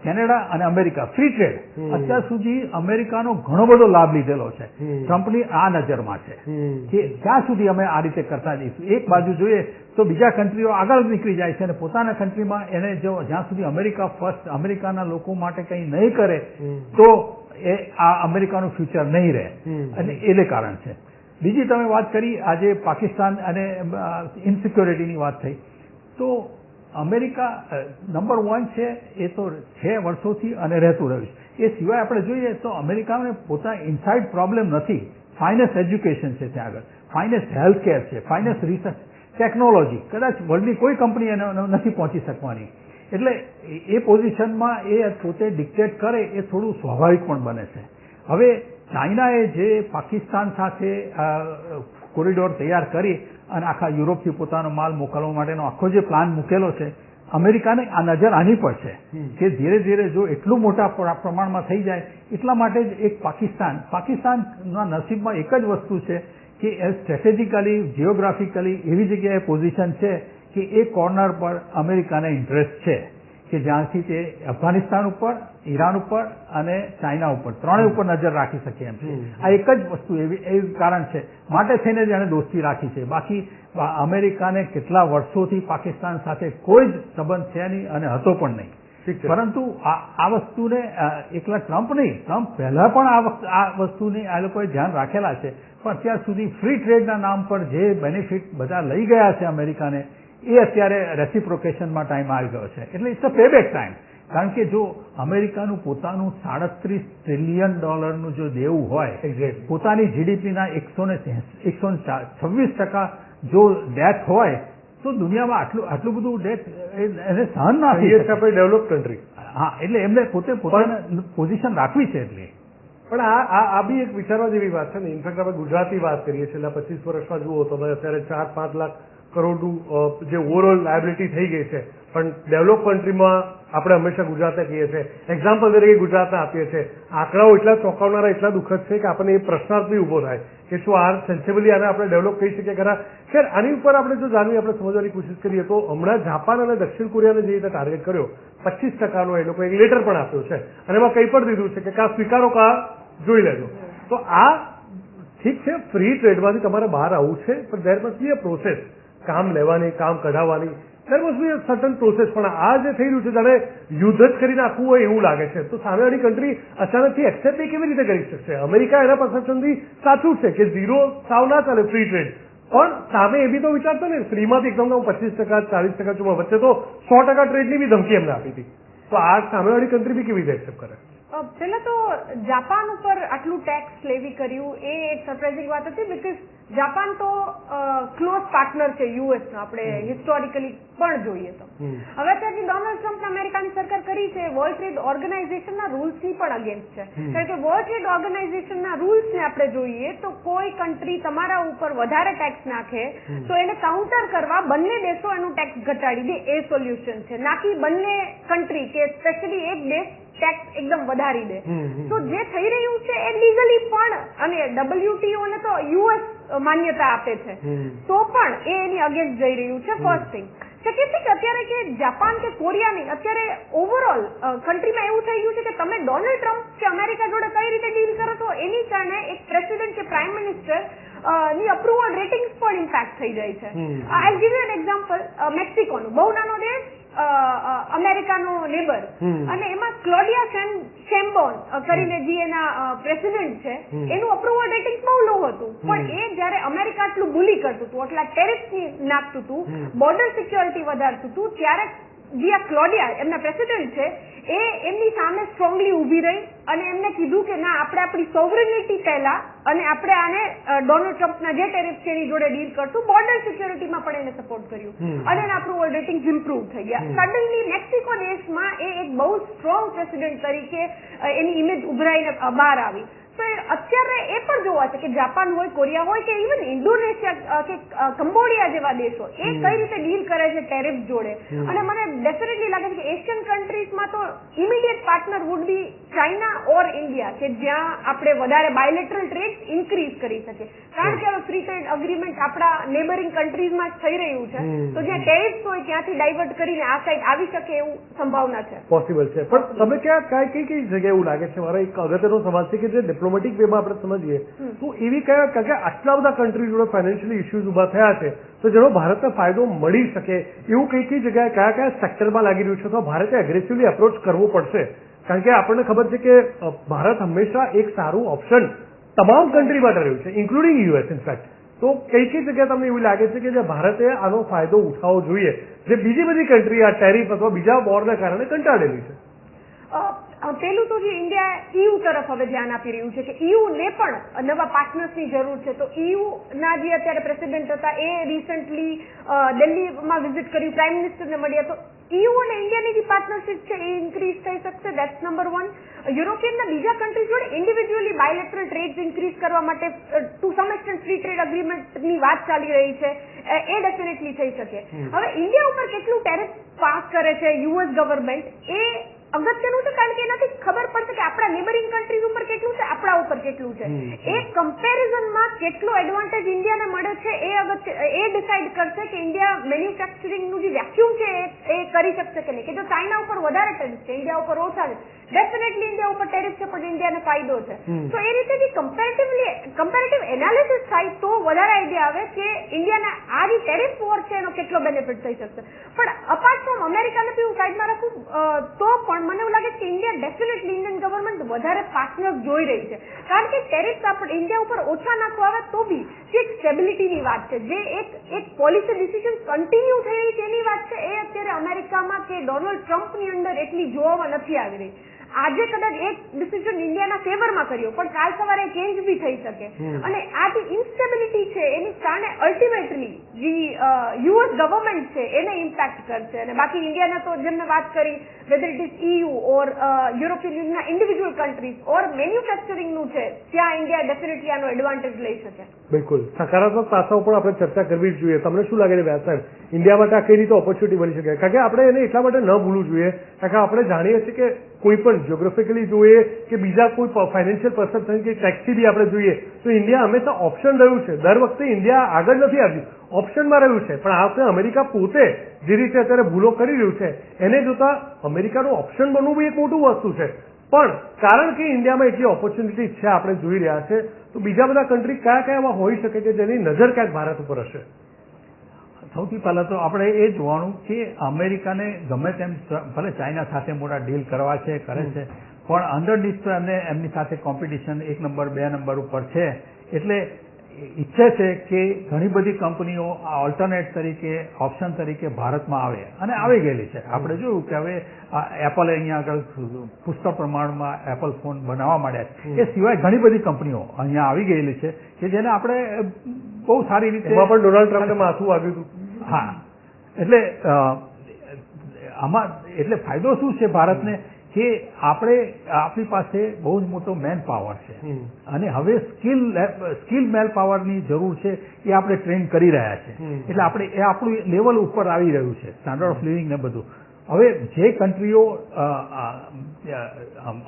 કેનેડા અને અમેરિકા ફ્રી ટ્રેડ, અત્યાર સુધી અમેરિકાનો ઘણો બધો લાભ લીધેલો છે. ટ્રમ્પની આ નજરમાં છે કે ક્યાં સુધી અમે આ રીતે કરતા જઈશું. એક બાજુ જોઈએ તો બીજા કન્ટ્રીઓ આગળ નીકળી જાય છે અને પોતાના કન્ટ્રીમાં એને જો જ્યાં સુધી અમેરિકા ફર્સ્ટ, અમેરિકાના લોકો માટે કંઈ નહીં કરે તો એ આ અમેરિકાનું ફ્યુચર નહીં રહે, અને એને કારણ છે. બીજી તમે વાત કરી આજે પાકિસ્તાન અને ઇનસિક્યોરિટીની વાત થઈ, તો અમેરિકા નંબર 1 છે, એ તો છે વર્ષોથી અને રહેતું રહ્યું છે. એ સિવાય આપણે જોઈએ તો અમેરિકાને પોતાના ઇનસાઇડ પ્રોબ્લેમ નથી. ફાઇનાન્સ એજ્યુકેશન છે ત્યાં આગળ, ફાઇનાન્સ હેલ્થકેર છે, ફાઇનાન્સ રિસર્ચ, ટેકનોલોજી, કદાચ વર્લ્ડની કોઈ કંપની એને નથી પહોંચી શકવાની. એટલે એ પોઝિશનમાં એ પોતે ડિક્ટેટ કરે એ થોડું સ્વાભાવિક પણ બને છે. હવે ચાઇનાએ જે પાકિસ્તાન સાથે કોરિડોર તૈયાર કરી અને આખા યુરોપથી પોતાનો માલ મોકલવા માટેનો આખો જે પ્લાન મૂકેલો છે, અમેરિકાને આ નજર આની પર છે કે ધીરે ધીરે જો એટલું મોટા પ્રમાણમાં થઈ જાય એટલા માટે જ એક પાકિસ્તાનના નસીબમાં એક જ વસ્તુ છે કે એ સ્ટ્રેટેજિકલી જીઓગ્રાફિકલી એવી જગ્યાએ પોઝિશન છે કે એ કોર્નર પર અમેરિકાને ઇન્ટરેસ્ટ છે કે જ્યાંથી તે અફઘાનિસ્તાન ઉપર, ઈરાન ઉપર અને ચાઇના ઉપર ત્રણેય ઉપર નજર રાખી શકે એમ છે. આ એક જ વસ્તુ એવું કારણ છે માટે થઈને જ એણે દોસ્તી રાખી છે. બાકી અમેરિકાને કેટલા વર્ષોથી પાકિસ્તાન સાથે કોઈ જ સંબંધ છે નહીં અને હતો પણ નહીં. પરંતુ આ વસ્તુને એકલા ટ્રમ્પ નહીં, ટ્રમ્પ પહેલા પણ આ વસ્તુની આ લોકોએ ધ્યાન રાખેલા છે, પણ અત્યાર સુધી ફ્રી ટ્રેડના નામ પર જે બેનિફિટ બધા લઈ ગયા છે અમેરિકાને, એ અત્યારે રેસિપ્રોકેશનમાં ટાઈમ આવી ગયો છે. એટલે ઇટ્સ અ પેબેક ટાઈમ. કારણ કે જો અમેરિકાનું પોતાનું $37 ટ્રિલિયન જો દેવું હોય, પોતાની જીડીપીના 126% જો ડેટ હોય, તો દુનિયામાં આટલું બધું ડેટ એને સહન ના થઈ શકે. આપણે ડેવલપ કન્ટ્રી. હા, એટલે એમને પોતાની પોઝિશન રાખવી છે. એટલે પણ આ બી એક વિચારવા જેવી વાત છે ને. ઇનફેક્ટ આપણે ગુજરાતની વાત કરીએ છીએ, 25 વર્ષમાં જુઓ તો અત્યારે 4-5 લાખ કરોડનું જે ઓવરઓલ લાયબિલિટી થઈ ગઈ છે. પણ ડેવલપ કન્ટ્રીમાં આપણે હંમેશા ગુજરાતને કહીએ છીએ, એક્ઝામ્પલ તરીકે ગુજરાતને આપીએ છીએ. આંકડાઓ એટલા ચોંકાવનારા, એટલા દુઃખદ છે કે આપણને એ પ્રશ્નાર્થ બી ઉભો થાય કે શું આ સેન્સિબલી આને આપણે ડેવલપ કહી શકીએ ખરા. ખેર, આની ઉપર આપણે જો જાણવી, આપણે સમજવાની કોશિશ કરીએ તો હમણાં જાપાન અને દક્ષિણ કોરિયાને જે રીતે ટાર્ગેટ કર્યો 25%નો એ લોકો એક લેટર પણ આપ્યો છે અને એમાં કંઈ પણ દીધું છે કે કા સ્વીકારો કા જોઈ લેજો. તો આ ઠીક છે, ફ્રી ટ્રેડમાંથી તમારે બહાર આવવું છે, પણ દેર મસ્ટ બી અ પ્રોસેસ. કામ લેવાની, કામ કઢાવવાની, there must be a certain process. પણ આ જે થઈ રહ્યું છે જાણે યુદ્ધ જ કરી નાખવું હોય એવું લાગે છે. તો સામેવાળી કન્ટ્રી અચાનકથી એક્સેપ્ટ કેવી રીતે કરી શકશે? અમેરિકા એના પરસેપ્શનથી સાચું છે કે ઝીરો સાવ ના ચાલે ફ્રી ટ્રેડ, પણ સામે એ બી તો વિચારતો ને, ફ્રીમાંથી એકદમ 25%, 40% ચૂમા, વચ્ચે તો 100% ટ્રેડની બી ધમકી એમને આપી હતી. તો આ સામેવાળી કન્ટ્રી બી કેવી રીતે એક્સેપ્ટ કરે? પહેલા તો જાપાન ઉપર આટલું ટેક્સ લેવી કર્યું એ એક સરપ્રાઇઝિંગ વાત હતી, બીકોઝ જાપાન તો ક્લોઝ પાર્ટનર છે યુએસનો, આપણે હિસ્ટોરિકલી પણ જોઈએ તો. હવે ત્યાંથી ડોનાલ્ડ ટ્રમ્પ અમેરિકાની સરકાર કરી છે વર્લ્ડ ટ્રેડ ઓર્ગેનાઇઝેશનના રૂલ્સની પણ અગેન્સ્ટ છે. કારણ કે વર્લ્ડ ટ્રેડ ઓર્ગેનાઇઝેશનના રૂલ્સને આપણે જોઈએ તો કોઈ કન્ટ્રી તમારા ઉપર વધારે ટેક્સ નાખે તો એને કાઉન્ટર કરવા બંને દેશો એનું ટેક્સ ઘટાડી દે, એ સોલ્યુશન છે. નાકી બંને કન્ટ્રી કે સ્પેશિયલી એક દેશ ટેક્સ એકદમ વધારી દે. તો જે થઈ રહ્યું છે એ લીગલી પણ, અને WTO ને તો યુએસ માન્યતા આપે છે, તો પણ એ એની અગેન્સ્ટ જઈ રહ્યું છે. First thing. સેકન્ડ થિંગ, અત્યારે કે જાપાન કે કોરિયાની અત્યારે ઓવરઓલ કન્ટ્રીમાં એવું થઈ ગયું છે કે તમે ડોનાલ્ડ ટ્રમ્પ કે અમેરિકા જોડે કઈ રીતે ડીલ કરો છો એની કારણે એક પ્રેસિડેન્ટ કે પ્રાઇમ મિનિસ્ટર ની અપ્રુવલ રેટિંગ્સ પણ ઇમ્પેક્ટ થઈ જાય છે. I give you an example. મેક્સિકોનું બહુ નાનો દેશ, અમેરિકાનો નેબર, અને એમાં ક્લોડિયા શેમ્બોન કરીને જે એના પ્રેસિડેન્ટ છે એનું અપ્રુવલ રેટિંગ બહુ લો હતું. પણ એ જયારે અમેરિકા આટલું બુલી કરતું હતું, આટલા ટેરિફ નાખતું હતું, બોર્ડર સિક્યોરિટી વધારતું હતું, ત્યારે જે આ ક્લોડિયા એમના પ્રેસિડેન્ટ છે એ એમની સામે સ્ટ્રોંગલી ઉભી રહી અને એમને કીધું કે ના, આપણે આપણી સોવરેનિટી પહેલા અને આપણે આને ડોનાલ્ડ ટ્રમ્પના જે ટેરિફ છે એની જોડે ડીલ કરશું. બોર્ડર સિક્યોરિટીમાં પણ એને સપોર્ટ કર્યું અને એના અપ્રુવલ રેટિંગ ઇમ્પ્રુવ થઈ ગયા. સડનલી મેક્સિકો દેશમાં એ એક બહુ સ્ટ્રોંગ પ્રેસિડેન્ટ તરીકે એની ઇમેજ ઉભરાઈને બહાર આવી. તો અત્યારે એ પણ જોવા છે કે જાપાન હોય, કોરિયા હોય કે ઇવન ઇન્ડોનેશિયા કે કંબોડિયા જેવા દેશો એ કઈ રીતે ડીલ કરે છે ટેરિફ જોડે. અને મને ડેફિનેટલી લાગે છે કે એશિયન કન્ટ્રીઝમાં તો immediate partner would be China or India, કે જ્યાં આપણે વધારે બાયલેટરલ ટ્રેડ ઇન્ક્રીઝ કરી શકીએ. કારણ કે હવે ફ્રી ટ્રેડ અગ્રીમેન્ટ આપણા નેબરિંગ કન્ટ્રીઝમાં જ થઈ રહ્યું છે, તો જ્યાં ટેરિફ હોય ત્યાંથી ડાયવર્ટ કરીને આ સાઈડ આવી શકે એવું સંભાવના છે, પોસિબલ છે. પણ તમને કઈ કઈ જગ્યાએ એવું લાગે છે? મારો એક અગત્યનો સવાલ છે કે જે ડિપ્લોમેટિક વેમાં આપણે સમજીએ તો એવી કયા, કારણ કે આટલા બધા કન્ટ્રી જોડે ફાઇનાન્શિયલી ઇસ્યુઝ ઉભા થયા છે, તો જેનો ભારતને ફાયદો મળી શકે એવું કઈ જગ્યાએ કયા કયા સેક્ટરમાં લાગી રહ્યું છે, તો ભારતે એગ્રેસિવલી એપ્રોચ કરવો પડશે? કારણ કે આપણને ખબર છે કે ભારત હંમેશા એક સારું ઓપ્શન તમામ કન્ટ્રી માટે રહ્યું છે, ઇન્ક્લુડિંગ યુએસ ઇનફેક્ટ. તો કઈ જગ્યાએ તમને એવું લાગે છે કે જે ભારતે આનો ફાયદો ઉઠાવવો જોઈએ, જે બીજી બધી કન્ટ્રી આ ટેરિફ અથવા બીજા વોરના કારણે કંટાળેલી છે? પેલું તો જે ઇન્ડિયા EU તરફ હવે ધ્યાન આપી રહ્યું છે કે EU ને પણ નવા પાર્ટનર્સની જરૂર છે. તો EU ના જે અત્યારે પ્રેસિડેન્ટ હતા એ રિસન્ટલી દિલ્હીમાં વિઝિટ કર્યું, પ્રાઇમ મિનિસ્ટરને મળ્યા. તો EU અને ઇન્ડિયાની જે પાર્ટનરશિપ છે એ ઇન્ક્રીઝ થઈ શકશે, ડેટ્સ નંબર 1. યુરોપિયનના બીજા કન્ટ્રીઝ જોડે ઇન્ડિવિડ્યુઅલી બાયલેટરલ ટ્રેડ ઇન્ક્રીઝ કરવા માટે ટુ સમ એક્સટેન્ટ ફ્રી ટ્રેડ અગ્રીમેન્ટની વાત ચાલી રહી છે, એ ડેફિનેટલી થઈ શકે. હવે ઇન્ડિયા ઉપર કેટલું ટેરિફ પાસ કરે છે યુએસ ગવર્મેન્ટ એ અગત્યનું છે, કારણ કે એનાથી ખબર પડશે કે આપણા નેબરિંગ કન્ટ્રીઝ ઉપર કેટલું છે, આપણા ઉપર કેટલું છે. એ કમ્પેરિઝનમાં કેટલો એડવાન્ટેજ ઇન્ડિયાને મળે છે એ ડિસાઇડ કરશે કે ઇન્ડિયા મેન્યુફેક્ચરિંગનું જે વેક્યુમ છે એ કરી શકશે કે નહીં. કે જો ચાઇના ઉપર વધારે ટેરિફ છે, ઇન્ડિયા ઉપર ઓછા છે, ડેફિનેટલી ઇન્ડિયા ઉપર ટેરિફ છે પણ ઇન્ડિયાને ફાયદો છે. તો એ રીતે જે કમ્પેરેટિવ એનાલિસિસ થાય તો વધારે આઈડિયા આવે કે ઇન્ડિયાના આ જે ટેરિફ વોર છે એનો કેટલો બેનિફિટ થઈ શકશે. પણ અપાર્ટ ફ્રોમ અમેરિકાને બી હું સાઈડમાં રાખું તો પણ મને એવું લાગે કે ઇન્ડિયા ડેફિનેટલી ઇન્ડિયન ગવર્મેન્ટ વધારે પાર્ટનર્સ જોઈ રહી છે, કારણ કે ટેરિફ આપણે ઇન્ડિયા ઉપર ઓછા નાખવા આવે તો બી જે એક સ્ટેબિલિટીની વાત છે, જે એક પોલિસી ડિસિઝન કન્ટિન્યુ થઈ રહી છે એની વાત છે, એ અત્યારે અમેરિકામાં કે ડોનાલ્ડ ટ્રમ્પની અંદર એટલી જોવામાં નથી આવી રહી. આજે કદાચ એક ડિસિઝન ઇન્ડિયાના ફેવરમાં કર્યો પણ કાલ સવારે ચેન્જ બી થઈ શકે, અને આ જે ઇન્સ્ટેબિલિટી છે એની કારણે અલ્ટિમેટલી જે યુએસ ગવર્મેન્ટ છે એને ઇમ્પેક્ટ કરશે. અને બાકી ઇન્ડિયાના તો જેમ મેં વાત કરી, whether it is EU or European યુનિયનના ઇન્ડિવિજ્યુઅલ કન્ટ્રીઝ ઓર મેન્યુફેક્ચરિંગનું છે, ત્યાં ઇન્ડિયા ડેફિનેટલી આનો એડવાન્ટેજ લઈ શકે. બિલકુલ, સકારાત્મક પાસાઓ પણ આપણે ચર્ચા કરવી જ જોઈએ. તમને શું લાગે છે વ્યાસ, ઇન્ડિયા માટે આ કઈ રીતે ઓપોર્ચ્યુનિટી બની શકે? કારણ કે આપણે એને એટલા માટે ન ભૂલવું જોઈએ, કારણ કે આપણે જાણીએ છીએ કે કોઈ પણ જ્યોગ્રાફિકલી જોઈએ કે બીજા કોઈ ફાઇનાન્શિયલ પરસેપ્શન કે ટેક્સથી બી આપણે જોઈએ તો ઇન્ડિયા હંમેશા ઓપ્શન રહ્યું છે. દર વખતે ઇન્ડિયા આગળ નથી આવ્યું, ઓપ્શનમાં રહ્યું છે. પણ આ વખતે અમેરિકા પોતે જે રીતે અત્યારે ભૂલો કરી રહ્યું છે એને જોતા અમેરિકાનું ઓપ્શન બનવું બી એક મોટું વસ્તુ છે. પણ કારણ કે ઇન્ડિયામાં એટલી ઓપોર્ચ્યુનિટી છે, આપણે જોઈ રહ્યા છે, તો બીજા બધા કન્ટ્રી કયા કયા એવા હોઈ શકે કે જેની નજર ક્યાંક ભારત ઉપર હશે? સૌથી પહેલા તો આપણે એ જોવાનું કે અમેરિકાને ગમે તેમ ભલે ચાઇના સાથે મોટા ડીલ કરવા છે, કરે છે, પણ અંડરનીથ તો એમને એમની સાથે કોમ્પિટિશન 1 નંબર 2 નંબર ઉપર છે. એટલે ઈચ્છે છે કે ઘણી બધી કંપનીઓ ઓલ્ટરનેટ તરીકે, ઓપ્શન તરીકે ભારતમાં આવે અને આવી ગયેલી છે. આપણે જોયું કે હવે એપલ અહીંયા આગળ પુષ્કળ પ્રમાણમાં એપલ ફોન બનાવવા માંડ્યા છે. એ સિવાય ઘણી બધી કંપનીઓ અહીંયા આવી ગયેલી છે કે જેને આપણે બહુ સારી રીતે, એમાં પણ ડોનાલ્ડ ટ્રમ્પને માથું વાગ્યું હતું. હા, એટલે આમાં એટલે ફાયદો શું છે ભારતને કે આપણી પાસે બહુ જ મોટો મેન પાવર છે અને હવે સ્કિલ મેન પાવરની જરૂર છે, એ આપણે ટ્રેન કરી રહ્યા છે. એટલે આપણું લેવલ ઉપર આવી રહ્યું છે, સ્ટાન્ડર્ડ ઓફ લિવિંગ ને બધું. હવે જે કન્ટ્રીઓ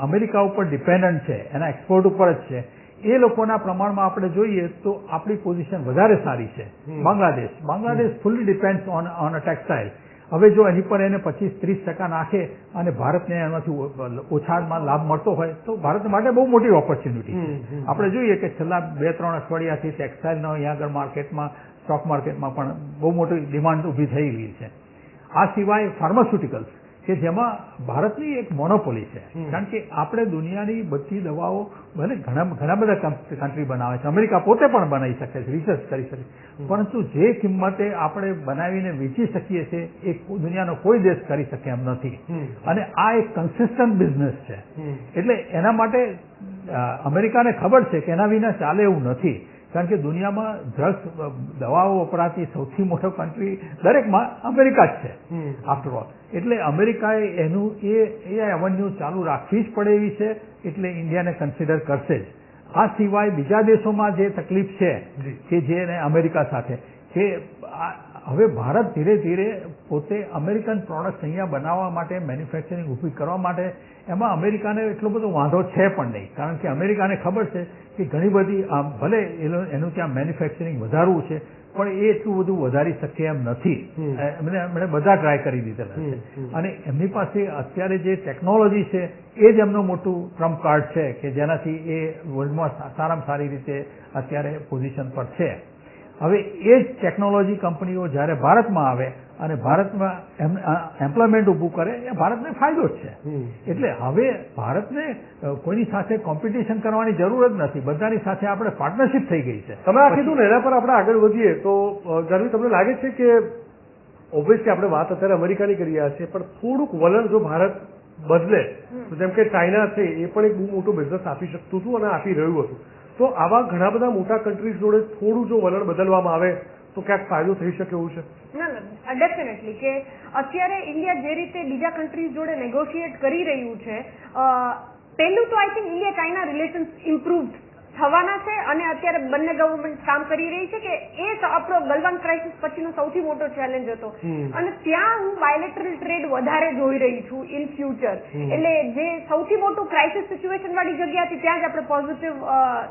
અમેરિકા ઉપર ડિપેન્ડન્ટ છે, એના એક્સપોર્ટ ઉપર જ છે, એ લોકોના પ્રમાણમાં આપણે જોઈએ તો આપણી પોઝિશન વધારે સારી છે. Bangladesh fully depends on a textile. હવે જો એની પર એને 25-30% નાખે અને ભારતને એમાંથી ઓછામાં લાભ મળતો હોય તો ભારત માટે બહુ મોટી ઓપોર્ચ્યુનિટી છે. આપણે જોઈએ કે છેલ્લા 2-3 અઠવાડિયાથી ટેક્સટાઇલનો અહીંયા આગળ માર્કેટમાં, સ્ટોક માર્કેટમાં પણ બહુ મોટી ડિમાન્ડ ઊભી થઈ ગઈ છે. આ સિવાય ફાર્માસ્યુટિકલ્સ કે જેમાં ભારતની એક મોનોપોલી છે, કારણ કે આપણે દુનિયાની બધી દવાઓ ભલે ઘણા બધા કન્ટ્રી બનાવે છે, અમેરિકા પોતે પણ બનાવી શકે છે, રિસર્ચ કરી શકે, પરંતુ જે કિંમતે આપણે બનાવીને વેચી શકીએ છીએ એ દુનિયાનો કોઈ દેશ કરી શકે એમ નથી. અને આ એક કન્સિસ્ટન્ટ બિઝનેસ છે. એટલે એના માટે અમેરિકાને ખબર છે કે એના વિના ચાલે એવું નથી, કારણ કે દુનિયામાં ડ્રગ્સ દવાઓ વપરાતી સૌથી મોટો કન્ટ્રી દરેકમાં અમેરિકા જ છે આફ્ટર ઓલ. એટલે અમેરિકાએ એનું એ એવન્યુ ચાલુ રાખવી જ પડે એવી છે, એટલે ઇન્ડિયાને કન્સિડર કરશે જ. આ સિવાય બીજા દેશોમાં જે તકલીફ છે કે જેને અમેરિકા સાથે કે હવે ભારત ધીરે ધીરે પોતે અમેરિકન પ્રોડક્ટ્સ અહીંયા બનાવવા માટે, મેન્યુફેક્ચરિંગ ઊભી કરવા માટે, એમાં અમેરિકાને એટલો બધો વાંધો છે પણ નહીં, કારણ કે અમેરિકાને ખબર છે કે ઘણી બધી ભલે એનું ત્યાં મેન્યુફેક્ચરિંગ વધારવું છે પણ એ એટલું બધું વધારી શકે એમ નથી. એમણે બધા ટ્રાય કરી દીધેલા છે અને એમની પાસે અત્યારે જે ટેકનોલોજી છે એ જ એમનું મોટું ટ્રમ્પ કાર્ડ છે કે જેનાથી એ વર્લ્ડમાં સારામાં સારી રીતે અત્યારે પોઝિશન પર છે. હવે એ જ ટેકનોલોજી કંપનીઓ જ્યારે ભારતમાં આવે અને ભારતમાં એમ્પ્લોયમેન્ટ ઊભું કરે એ ભારતને ફાયદો જ છે. એટલે હવે ભારતને કોઈની સાથે કોમ્પિટિશન કરવાની જરૂર જ નથી, બધાની સાથે આપણે પાર્ટનરશિપ થઈ ગઈ છે. તમે આ કીધું ને એના પર આપણે આગળ વધીએ તો જાનવી, તમને લાગે છે કે ઓબ્વિયસલી આપણે વાત અત્યારે અમેરિકાની કરી રહ્યા છીએ, પણ થોડુંક વલણ જો ભારત બદલે તો જેમ કે ચાઇના છે એ પણ એક બહુ મોટો બિઝનેસ આપી શકતું હતું અને આપી રહ્યું હતું, તો આવા ઘણા બધા મોટા કન્ટ્રીઝ જોડે થોડું જો વલણ બદલવામાં આવે તો ક્યાંક ફાયદો થઈ શકે એવું છે? ના ડેફિનેટલી કે અત્યારે ઇન્ડિયા જે રીતે બીજા કન્ટ્રીઝ જોડે નેગોશિએટ કરી રહ્યું છે, પહેલું તો I think India China relations improve થવાના છે અને અત્યારે બંને ગવર્મેન્ટ કામ કરી રહી છે કે એ આપણો ગલવાન ક્રાઇસિસ પછીનો સૌથી મોટો ચેલેન્જ હતો અને ત્યાં હું બાયલેટરલ ટ્રેડ વધારે જોઈ રહી છું ઇન ફ્યુચર. એટલે જે સૌથી મોટું ક્રાઇસિસ સિચ્યુએશન વાળી જગ્યા હતી ત્યાં જ આપણે પોઝિટિવ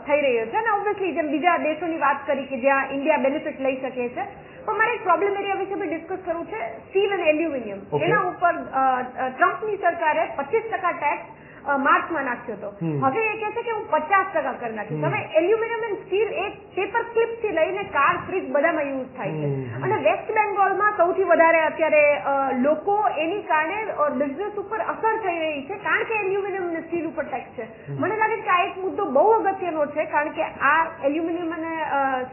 થઈ રહ્યો છે અને ઓબ્વિયસલી જેમ બીજા દેશોની વાત કરી કે જ્યાં ઇન્ડિયા બેનિફિટ લઈ શકે છે. પણ મારે એક પ્રોબ્લેમ એરિયા વિશે બી ડિસ્કસ કરવું છે, સ્ટીલ અને એલ્યુમિનિયમ. એના ઉપર ટ્રમ્પની સરકારે 25% ટેક્સ માર્ચમાં નાખ્યો હતો. હવે એ કહે છે કે હું 50% કરી નાખીશ. હવે એલ્યુમિનિયમ એન્ડ સ્ટીલ એક પેપર ક્લિપ થી લઈને કાર, ફ્રીજ બધામાં યુઝ થાય છે અને વેસ્ટ બેંગોલમાં સૌથી વધારે અત્યારે લોકો એની કારણે બિઝનેસ ઉપર અસર થઈ રહી છે કારણ કે એલ્યુમિનિયમ અને સ્ટીલ ઉપર ટેક્સ છે. મને લાગે છે કે આ એક મુદ્દો બહુ અગત્યનો છે કારણ કે આ એલ્યુમિનિયમ અને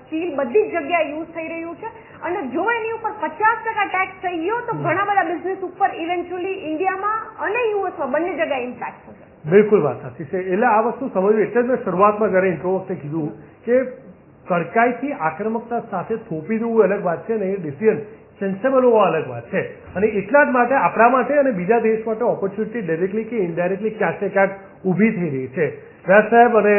સ્ટીલ બધી જ જગ્યાએ યુઝ થઈ રહ્યું છે અને જો એની ઉપર 50% ટેક્સ થઈ ગયો તો ઘણા બધા બિઝનેસ ઉપર ઇવેન્ચ્યુઅલી ઇન્ડિયામાં અને યુએસમાં બંને જગ્યાએ ઇમ્પેક્ટ થશે. બિલકુલ વાત સાચી છે. એટલે આ વસ્તુ સમજવી એટલે જ મેં શરૂઆતમાં જયારે ઇન્ટ્રો વખતે કીધું કે કડકાઈથી આક્રમકતા સાથે થોપી દેવું અલગ વાત છે ને એ ડિસિઝન સેન્સેબલ હોવા અલગ વાત છે અને એટલા જ માટે આપણા માટે અને બીજા દેશ માટે ઓપોર્ચ્યુનિટી ડાયરેક્ટલી કે ઇનડાયરેક્ટલી ક્યાંક ને ક્યાંક ઊભી થઈ રહી છે. વ્યાસ સાહેબ અને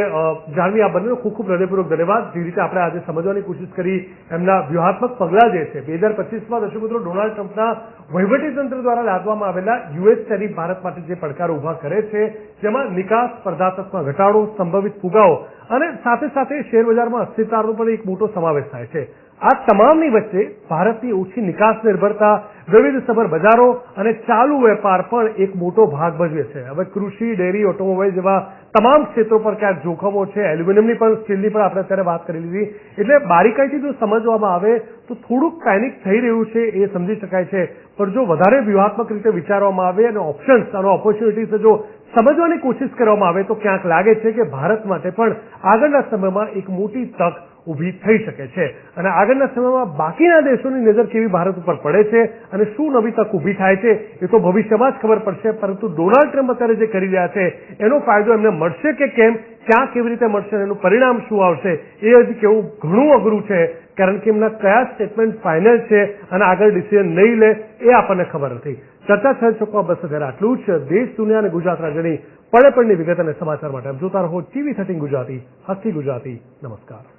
જાનવી, આ બંનેનો ખૂબ ખૂબ હૃદયપૂર્વક ધન્યવાદ. જે રીતે આપણે આજે સમજવાની કોશિશ કરી એમના વ્યૂહાત્મક પગલાં જે છે 2025માં દર્શક મિત્રો ડોનાલ્ડ ટ્રમ્પના વહીવટીતંત્ર દ્વારા લાદવામાં આવેલા યુએસ ટેરિફ ભારત માટે જે પડકારો ઉભા કરે છે, જેમાં નિકાસ સ્પર્ધાત્મકમાં ઘટાડો, સંભવિત ફુગાવો અને સાથે સાથે શેરબજારમાં અસ્થિરતાનો પણ એક મોટો સમાવેશ થાય છે. આ તમામની વચ્ચે ભારતની ઓછી નિકાસ નિર્ભરતા, વૈવિધ્યસભર બજારો અને ચાલુ વેપાર પણ એક મોટો ભાગ ભજવે છે. હવે કૃષિ, ડેરી, ઓટોમોબાઈલ જેવા તમામ ક્ષેત્રો પર ક્યાંક જોખમો છે. એલ્યુમિનિયમની પણ, સ્ટીલની પણ આપણે અત્યારે વાત કરી લીધી. એટલે બારીકાઈથી જો સમજવામાં આવે તો થોડુંક પેનિક થઈ રહ્યું છે એ સમજી શકાય છે. પણ જો વધારે વ્યૂહાત્મક રીતે વિચારવામાં આવે અને ઓપ્શન્સ અને ઓપોર્ચ્યુનિટીઝ જો સમજવાની કોશિશ કરવામાં આવે તો ક્યાંક લાગે છે કે ભારત માટે પણ આગળના સમયમાં એક મોટી તક ઊભી થઈ શકે છે અને આગળના સમયમાં બાકીના દેશોની નજર કેવી ભારત ઉપર પડે છે અને શું નવી તક ઊભી થાય છે એ તો ભવિષ્યમાં જ ખબર પડશે. પરંતુ ડોનાલ્ડ ટ્રમ્પ અત્યારે જે કરી રહ્યા છે એનો ફાયદો એમને મળશે કે કેમ, ક્યાં કેવી રીતે મળશે, એનું પરિણામ શું આવશે એ હજી કેવું ઘણું અઘરું છે કારણ કે એમના કયા સ્ટેટમેન્ટ ફાઇનલ છે અને આગળ ડિસિઝન નહીં લે એ આપણને ખબર નથી. ચર્ચા થઈ ચૂકવા બસ અત્યારે આટલું જ. દેશ, દુનિયા અને ગુજરાત રાજ્યની પળે પળની વિગત અને સમાચાર માટે આપ જોતા રહો TV13 ગુજરાતી, હસ્તી ગુજરાતી. નમસ્કાર.